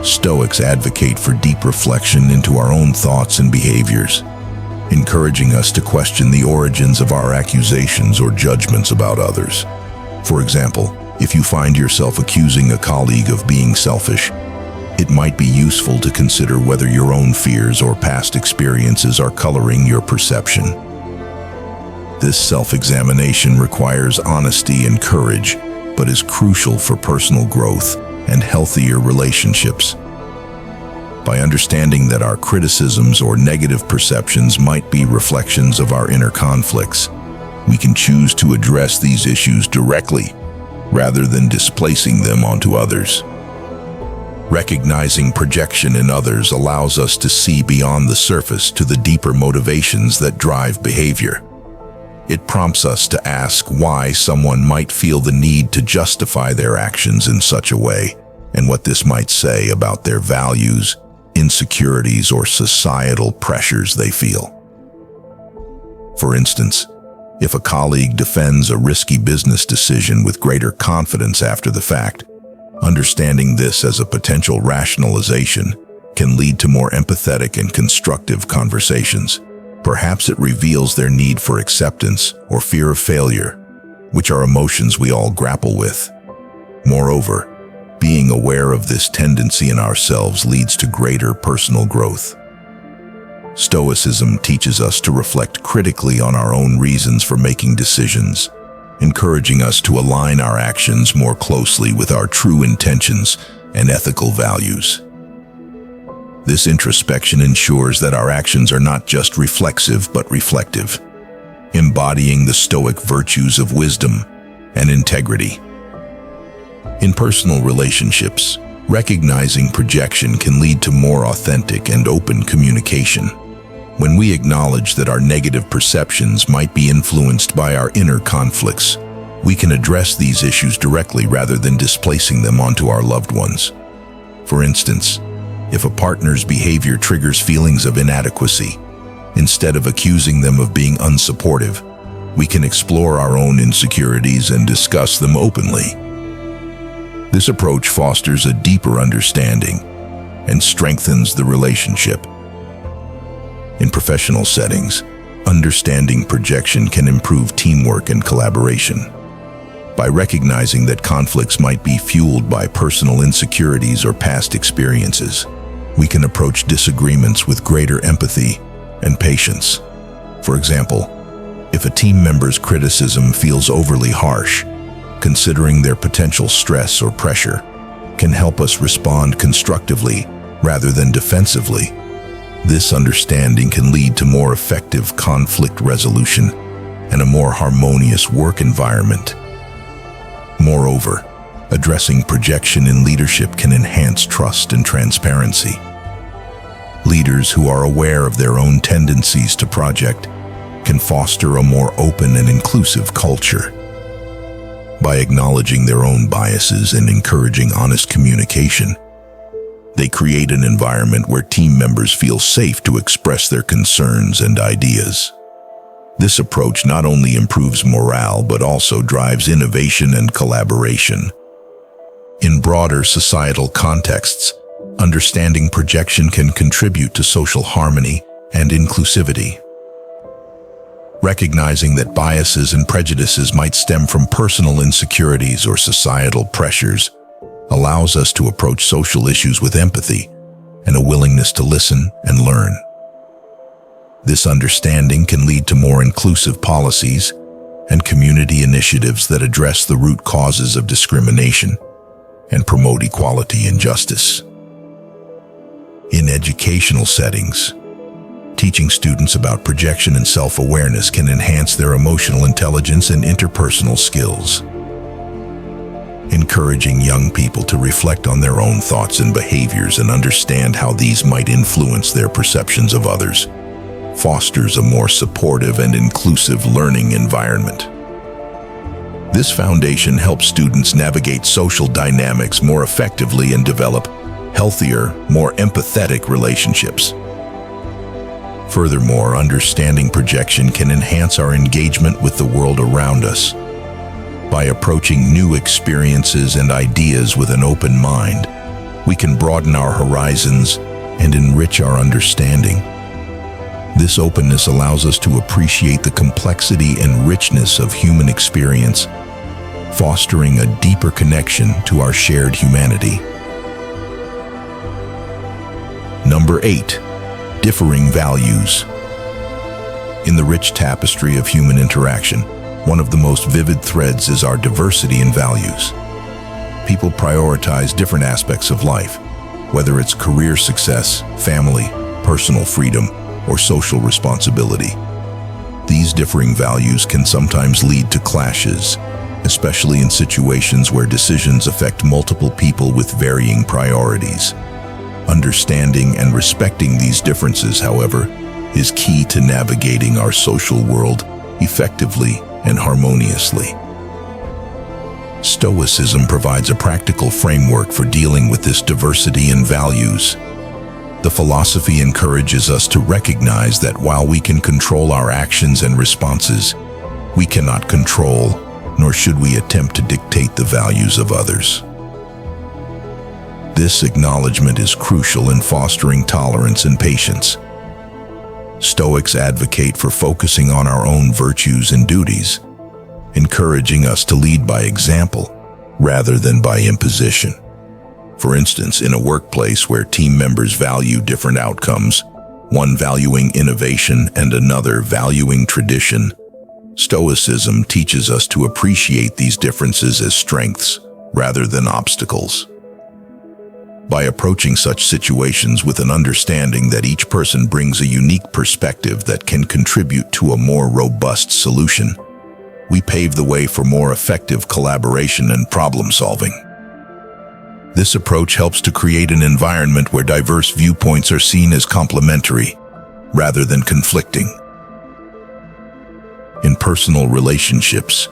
Stoics advocate for deep reflection into our own thoughts and behaviors, encouraging us to question the origins of our accusations or judgments about others. For example, if you find yourself accusing a colleague of being selfish, it might be useful to consider whether your own fears or past experiences are coloring your perception. This self-examination requires honesty and courage, but is crucial for personal growth and healthier relationships. By understanding that our criticisms or negative perceptions might be reflections of our inner conflicts, we can choose to address these issues directly rather than displacing them onto others. Recognizing projection in others allows us to see beyond the surface to the deeper motivations that drive behavior. It prompts us to ask why someone might feel the need to justify their actions in such a way, and what this might say about their values, insecurities, or societal pressures they feel. For instance, if a colleague defends a risky business decision with greater confidence after the fact, understanding this as a potential rationalization can lead to more empathetic and constructive conversations. Perhaps it reveals their need for acceptance or fear of failure, which are emotions we all grapple with. Moreover, being aware of this tendency in ourselves leads to greater personal growth. Stoicism teaches us to reflect critically on our own reasons for making decisions, encouraging us to align our actions more closely with our true intentions and ethical values. This introspection ensures that our actions are not just reflexive but reflective, embodying the Stoic virtues of wisdom and integrity. In personal relationships, recognizing projection can lead to more authentic and open communication. When we acknowledge that our negative perceptions might be influenced by our inner conflicts, we can address these issues directly rather than displacing them onto our loved ones. For instance, if a partner's behavior triggers feelings of inadequacy, instead of accusing them of being unsupportive, we can explore our own insecurities and discuss them openly. This approach fosters a deeper understanding and strengthens the relationship. In professional settings, understanding projection can improve teamwork and collaboration. By recognizing that conflicts might be fueled by personal insecurities or past experiences, we can approach disagreements with greater empathy and patience. For example, if a team member's criticism feels overly harsh, considering their potential stress or pressure can help us respond constructively rather than defensively. This understanding can lead to more effective conflict resolution and a more harmonious work environment. Moreover, addressing projection in leadership can enhance trust and transparency. Leaders who are aware of their own tendencies to project can foster a more open and inclusive culture. By acknowledging their own biases and encouraging honest communication, they create an environment where team members feel safe to express their concerns and ideas. This approach not only improves morale but also drives innovation and collaboration. In broader societal contexts, understanding projection can contribute to social harmony and inclusivity. Recognizing that biases and prejudices might stem from personal insecurities or societal pressures allows us to approach social issues with empathy and a willingness to listen and learn. This understanding can lead to more inclusive policies and community initiatives that address the root causes of discrimination and promote equality and justice. In educational settings, teaching students about projection and self-awareness can enhance their emotional intelligence and interpersonal skills. Encouraging young people to reflect on their own thoughts and behaviors and understand how these might influence their perceptions of others fosters a more supportive and inclusive learning environment. This foundation helps students navigate social dynamics more effectively and develop healthier, more empathetic relationships. Furthermore, understanding projection can enhance our engagement with the world around us. By approaching new experiences and ideas with an open mind, we can broaden our horizons and enrich our understanding. This openness allows us to appreciate the complexity and richness of human experience, fostering a deeper connection to our shared humanity. Number 8. Differing values. In the rich tapestry of human interaction, one of the most vivid threads is our diversity in values. People prioritize different aspects of life, whether it's career success, family, personal freedom, or social responsibility. These differing values can sometimes lead to clashes, especially in situations where decisions affect multiple people with varying priorities. Understanding and respecting these differences, however, is key to navigating our social world effectively and harmoniously. Stoicism provides a practical framework for dealing with this diversity in values. The philosophy encourages us to recognize that while we can control our actions and responses, we cannot control, nor should we attempt to dictate the values of others. This acknowledgement is crucial in fostering tolerance and patience. Stoics advocate for focusing on our own virtues and duties, encouraging us to lead by example rather than by imposition. For instance, in a workplace where team members value different outcomes, one valuing innovation and another valuing tradition, Stoicism teaches us to appreciate these differences as strengths rather than obstacles. By approaching such situations with an understanding that each person brings a unique perspective that can contribute to a more robust solution, we pave the way for more effective collaboration and problem-solving. This approach helps to create an environment where diverse viewpoints are seen as complementary rather than conflicting. In personal relationships,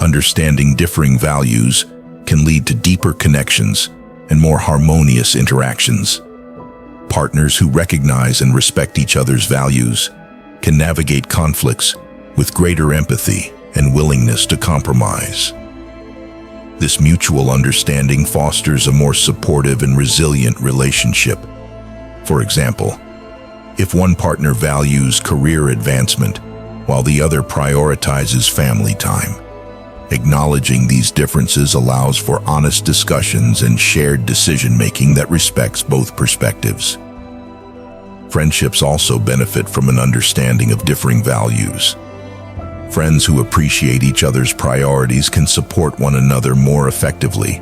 understanding differing values can lead to deeper connections and more harmonious interactions. Partners who recognize and respect each other's values can navigate conflicts with greater empathy and willingness to compromise. This mutual understanding fosters a more supportive and resilient relationship. For example, if one partner values career advancement while the other prioritizes family time, acknowledging these differences allows for honest discussions and shared decision-making that respects both perspectives. Friendships also benefit from an understanding of differing values. Friends who appreciate each other's priorities can support one another more effectively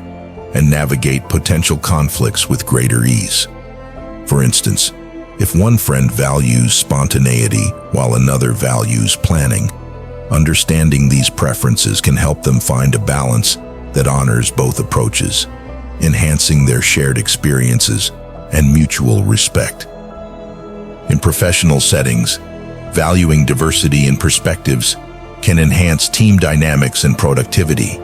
and navigate potential conflicts with greater ease. For instance, if one friend values spontaneity while another values planning, understanding these preferences can help them find a balance that honors both approaches, enhancing their shared experiences and mutual respect. In professional settings, valuing diversity in perspectives can enhance team dynamics and productivity.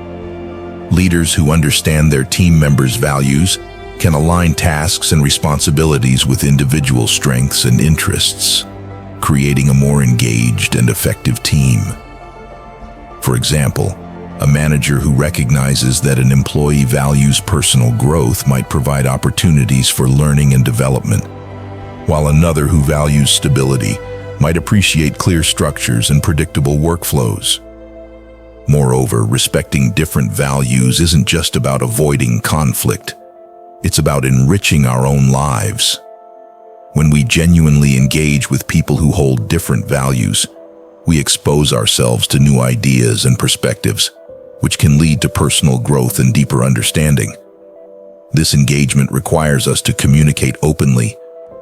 Leaders who understand their team members' values can align tasks and responsibilities with individual strengths and interests, creating a more engaged and effective team. For example, a manager who recognizes that an employee values personal growth might provide opportunities for learning and development, while another who values stability might appreciate clear structures and predictable workflows. Moreover, respecting different values isn't just about avoiding conflict. It's about enriching our own lives. When we genuinely engage with people who hold different values, we expose ourselves to new ideas and perspectives, which can lead to personal growth and deeper understanding. This engagement requires us to communicate openly,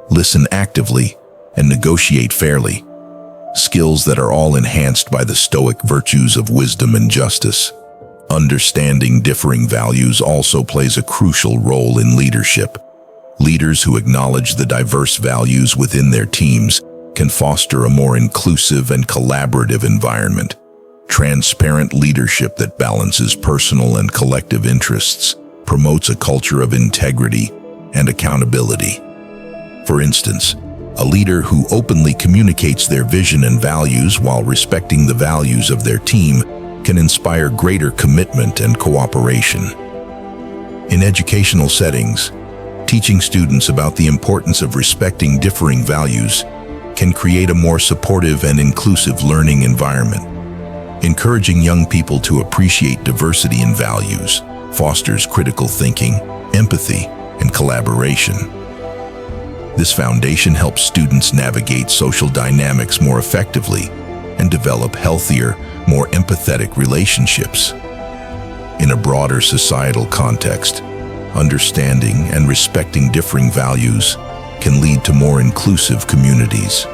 listen actively, and negotiate fairly, skills that are all enhanced by the Stoic virtues of wisdom and justice. Understanding differing values also plays a crucial role in leadership. Leaders who acknowledge the diverse values within their teams can foster a more inclusive and collaborative environment. Transparent leadership that balances personal and collective interests promotes a culture of integrity and accountability. For instance, a leader who openly communicates their vision and values while respecting the values of their team can inspire greater commitment and cooperation. In educational settings, teaching students about the importance of respecting differing values can create a more supportive and inclusive learning environment. Encouraging young people to appreciate diversity in values fosters critical thinking, empathy, and collaboration. This foundation helps students navigate social dynamics more effectively and develop healthier, more empathetic relationships. In a broader societal context, understanding and respecting differing values can lead to more inclusive communities.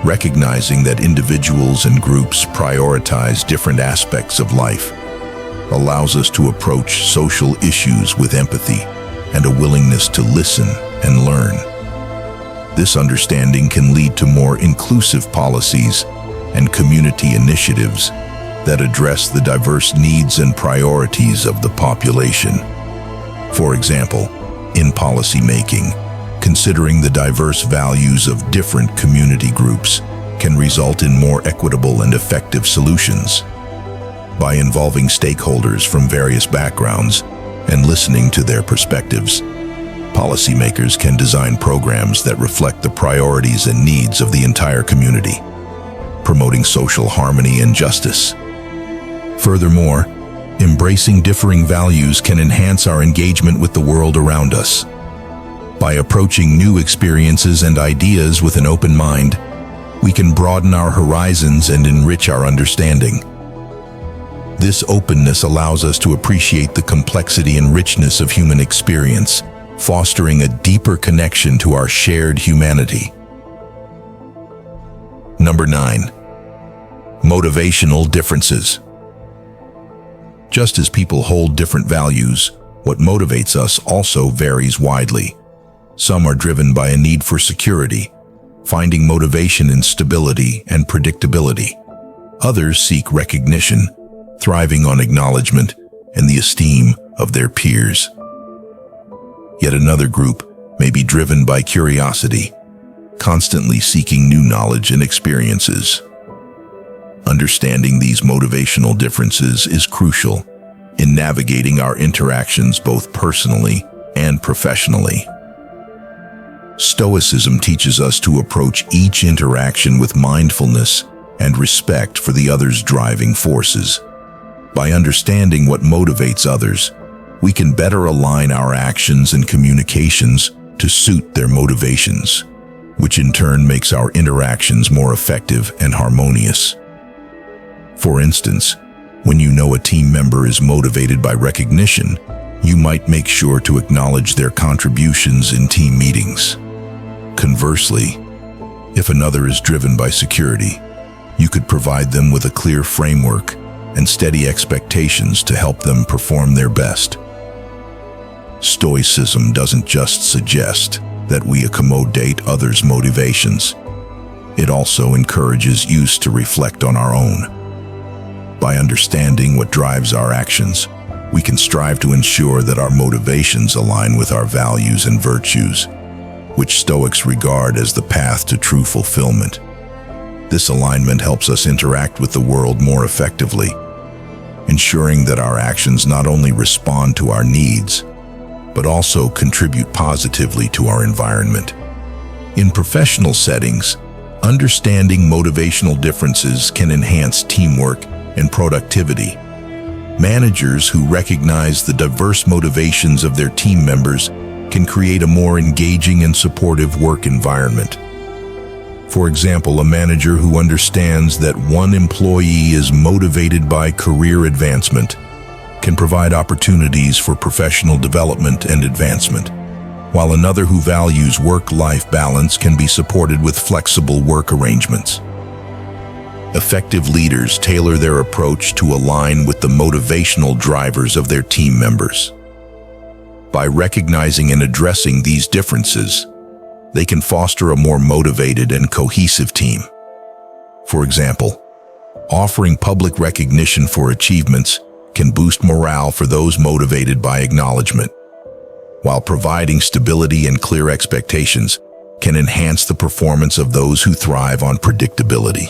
Recognizing that individuals and groups prioritize different aspects of life allows us to approach social issues with empathy and a willingness to listen and learn. This understanding can lead to more inclusive policies and community initiatives that address the diverse needs and priorities of the population. For example, in policymaking, considering the diverse values of different community groups can result in more equitable and effective solutions. By involving stakeholders from various backgrounds and listening to their perspectives, policymakers can design programs that reflect the priorities and needs of the entire community, promoting social harmony and justice. Furthermore, embracing differing values can enhance our engagement with the world around us. By approaching new experiences and ideas with an open mind, we can broaden our horizons and enrich our understanding. This openness allows us to appreciate the complexity and richness of human experience, fostering a deeper connection to our shared humanity. Number 9. Motivational differences. Just as people hold different values, what motivates us also varies widely. Some are driven by a need for security, finding motivation in stability and predictability. Others seek recognition, thriving on acknowledgement and the esteem of their peers. Yet another group may be driven by curiosity, constantly seeking new knowledge and experiences. Understanding these motivational differences is crucial in navigating our interactions both personally and professionally. Stoicism teaches us to approach each interaction with mindfulness and respect for the other's driving forces. By understanding what motivates others, we can better align our actions and communications to suit their motivations, which in turn makes our interactions more effective and harmonious. For instance, when you know a team member is motivated by recognition, you might make sure to acknowledge their contributions in team meetings. Conversely, if another is driven by security, you could provide them with a clear framework and steady expectations to help them perform their best. Stoicism doesn't just suggest that we accommodate others' motivations. It also encourages us to reflect on our own. By understanding what drives our actions, we can strive to ensure that our motivations align with our values and virtues, which Stoics regard as the path to true fulfillment. This alignment helps us interact with the world more effectively, ensuring that our actions not only respond to our needs, but also contribute positively to our environment. In professional settings, understanding motivational differences can enhance teamwork and productivity. Managers who recognize the diverse motivations of their team members can create a more engaging and supportive work environment. For example, a manager who understands that one employee is motivated by career advancement can provide opportunities for professional development and advancement, while another who values work-life balance can be supported with flexible work arrangements. Effective leaders tailor their approach to align with the motivational drivers of their team members. By recognizing and addressing these differences, they can foster a more motivated and cohesive team. For example, offering public recognition for achievements can boost morale for those motivated by acknowledgement, while providing stability and clear expectations can enhance the performance of those who thrive on predictability.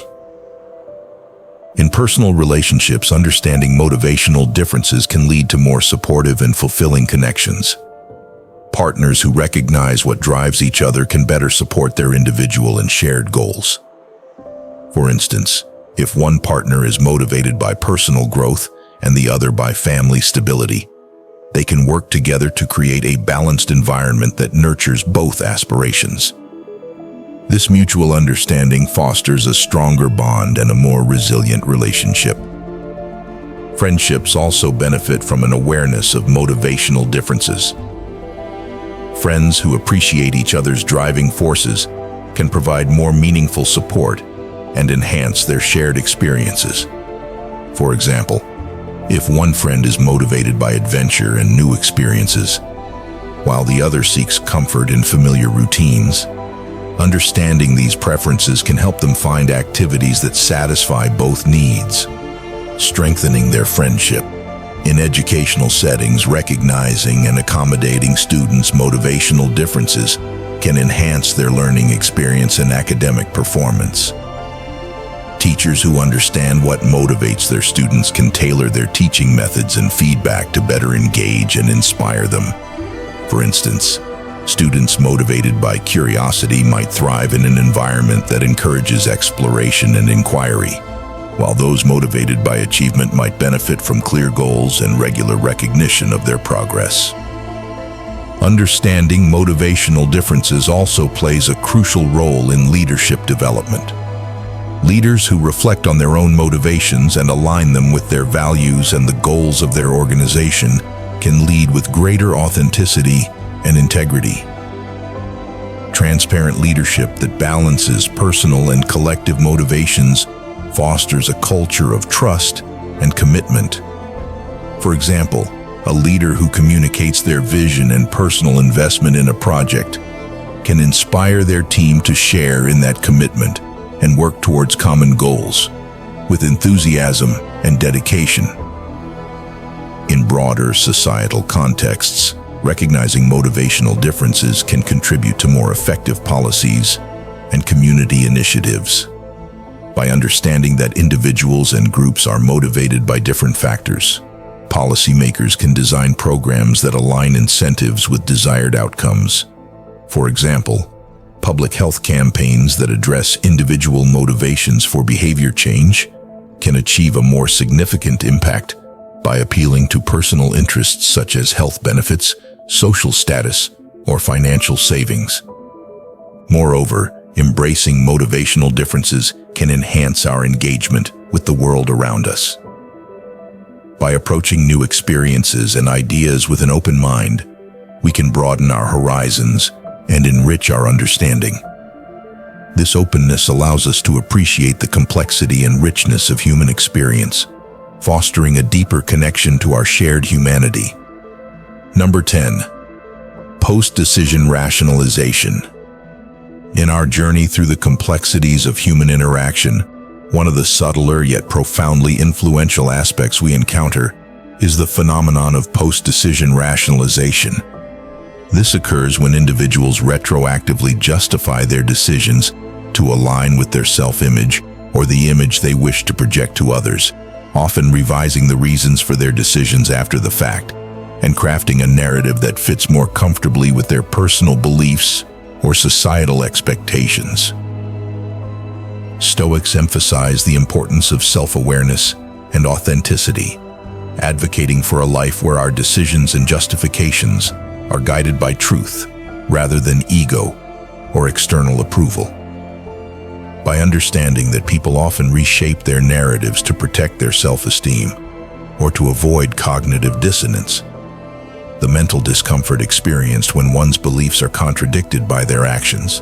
In personal relationships, understanding motivational differences can lead to more supportive and fulfilling connections. Partners who recognize what drives each other can better support their individual and shared goals. For instance, if one partner is motivated by personal growth and the other by family stability, they can work together to create a balanced environment that nurtures both aspirations. This mutual understanding fosters a stronger bond and a more resilient relationship. Friendships also benefit from an awareness of motivational differences. Friends who appreciate each other's driving forces can provide more meaningful support and enhance their shared experiences. For example, if one friend is motivated by adventure and new experiences, while the other seeks comfort in familiar routines, understanding these preferences can help them find activities that satisfy both needs, strengthening their friendship. In educational settings, recognizing and accommodating students' motivational differences can enhance their learning experience and academic performance. Teachers who understand what motivates their students can tailor their teaching methods and feedback to better engage and inspire them. For instance, students motivated by curiosity might thrive in an environment that encourages exploration and inquiry, while those motivated by achievement might benefit from clear goals and regular recognition of their progress. Understanding motivational differences also plays a crucial role in leadership development. Leaders who reflect on their own motivations and align them with their values and the goals of their organization can lead with greater authenticity and integrity. Transparent leadership that balances personal and collective motivations fosters a culture of trust and commitment. For example, a leader who communicates their vision and personal investment in a project can inspire their team to share in that commitment and work towards common goals with enthusiasm and dedication. In broader societal contexts, recognizing motivational differences can contribute to more effective policies and community initiatives. By understanding that individuals and groups are motivated by different factors, policymakers can design programs that align incentives with desired outcomes. For example, public health campaigns that address individual motivations for behavior change can achieve a more significant impact by appealing to personal interests such as health benefits, social status, or financial savings. Moreover, embracing motivational differences can enhance our engagement with the world around us. By approaching new experiences and ideas with an open mind, we can broaden our horizons and enrich our understanding. This openness allows us to appreciate the complexity and richness of human experience, fostering a deeper connection to our shared humanity. Number 10. Post-decision rationalization. In our journey through the complexities of human interaction, one of the subtler yet profoundly influential aspects we encounter is the phenomenon of post-decision rationalization. This occurs when individuals retroactively justify their decisions to align with their self-image or the image they wish to project to others, often revising the reasons for their decisions after the fact and crafting a narrative that fits more comfortably with their personal beliefs or societal expectations. Stoics emphasize the importance of self-awareness and authenticity, advocating for a life where our decisions and justifications are guided by truth rather than ego or external approval. By understanding that people often reshape their narratives to protect their self-esteem or to avoid cognitive dissonance, the mental discomfort experienced when one's beliefs are contradicted by their actions,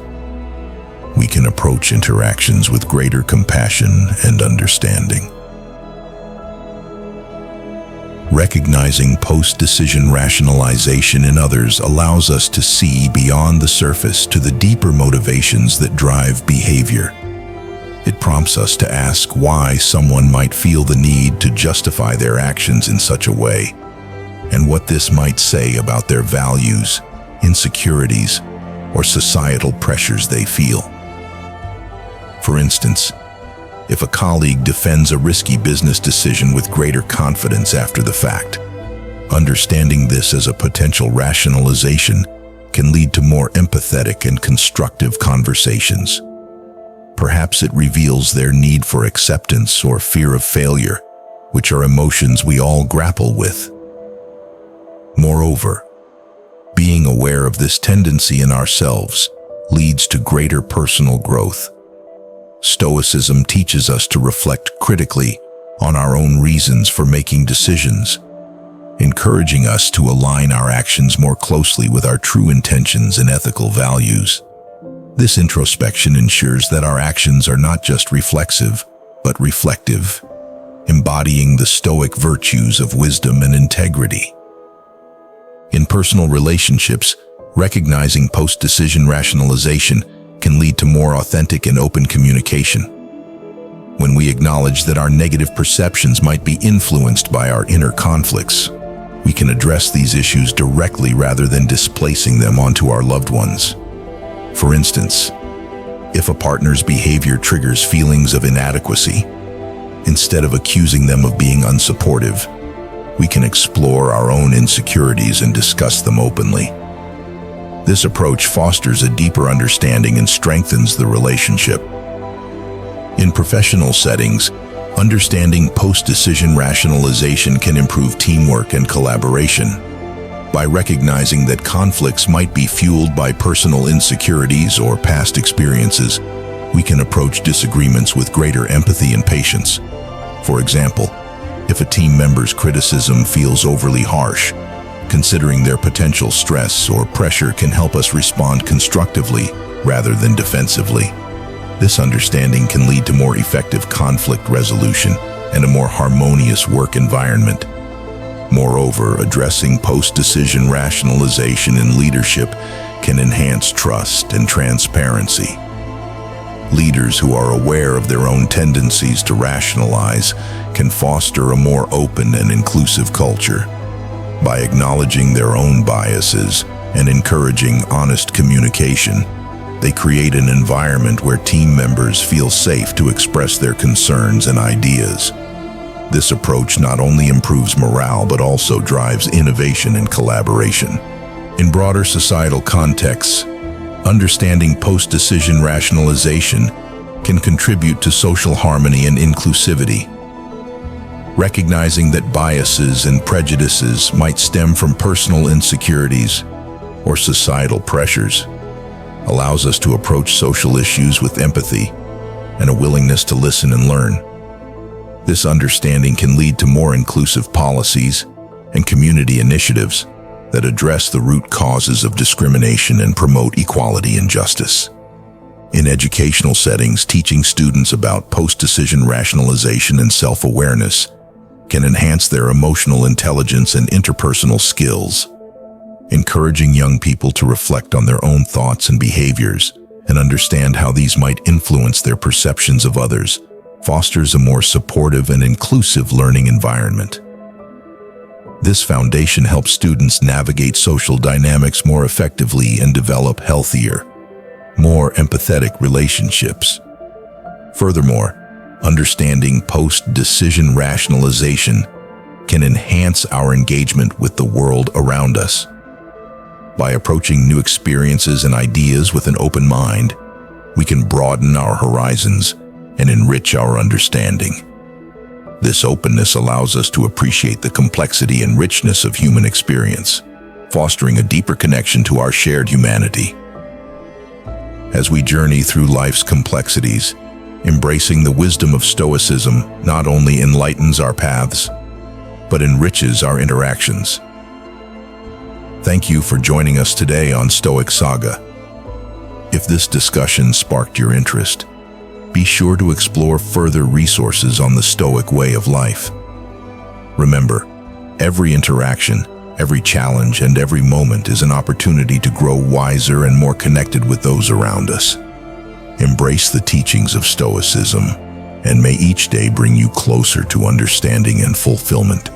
we can approach interactions with greater compassion and understanding. Recognizing post-decision rationalization in others allows us to see beyond the surface to the deeper motivations that drive behavior. It prompts us to ask why someone might feel the need to justify their actions in such a way, and what this might say about their values, insecurities, or societal pressures they feel. For instance, if a colleague defends a risky business decision with greater confidence after the fact, understanding this as a potential rationalization can lead to more empathetic and constructive conversations. Perhaps it reveals their need for acceptance or fear of failure, which are emotions we all grapple with. Moreover, being aware of this tendency in ourselves leads to greater personal growth. Stoicism teaches us to reflect critically on our own reasons for making decisions, encouraging us to align our actions more closely with our true intentions and ethical values. This introspection ensures that our actions are not just reflexive, but reflective, embodying the Stoic virtues of wisdom and integrity. In personal relationships, recognizing post-decision rationalization can lead to more authentic and open communication. When we acknowledge that our negative perceptions might be influenced by our inner conflicts, we can address these issues directly rather than displacing them onto our loved ones. For instance, if a partner's behavior triggers feelings of inadequacy, instead of accusing them of being unsupportive, we can explore our own insecurities and discuss them openly. This approach fosters a deeper understanding and strengthens the relationship. In professional settings, understanding post-decision rationalization can improve teamwork and collaboration. By recognizing that conflicts might be fueled by personal insecurities or past experiences, we can approach disagreements with greater empathy and patience. For example, if a team member's criticism feels overly harsh, considering their potential stress or pressure can help us respond constructively rather than defensively. This understanding can lead to more effective conflict resolution and a more harmonious work environment. Moreover, addressing post-decision rationalization in leadership can enhance trust and transparency. Leaders who are aware of their own tendencies to rationalize can foster a more open and inclusive culture. By acknowledging their own biases and encouraging honest communication, they create an environment where team members feel safe to express their concerns and ideas. This approach not only improves morale but also drives innovation and collaboration. In broader societal contexts, understanding post-decision rationalization can contribute to social harmony and inclusivity. Recognizing that biases and prejudices might stem from personal insecurities or societal pressures allows us to approach social issues with empathy and a willingness to listen and learn. This understanding can lead to more inclusive policies and community initiatives that address the root causes of discrimination and promote equality and justice. In educational settings, teaching students about post-decision rationalization and self-awareness can enhance their emotional intelligence and interpersonal skills. Encouraging young people to reflect on their own thoughts and behaviors and understand how these might influence their perceptions of others fosters a more supportive and inclusive learning environment. This foundation helps students navigate social dynamics more effectively and develop healthier, more empathetic relationships. Furthermore, understanding post-decision rationalization can enhance our engagement with the world around us. By approaching new experiences and ideas with an open mind, we can broaden our horizons and enrich our understanding. This openness allows us to appreciate the complexity and richness of human experience, fostering a deeper connection to our shared humanity. As we journey through life's complexities, embracing the wisdom of Stoicism not only enlightens our paths, but enriches our interactions. Thank you for joining us today on Stoic Saga. If this discussion sparked your interest, be sure to explore further resources on the Stoic way of life. Remember, every interaction, every challenge, and every moment is an opportunity to grow wiser and more connected with those around us. Embrace the teachings of Stoicism, and may each day bring you closer to understanding and fulfillment.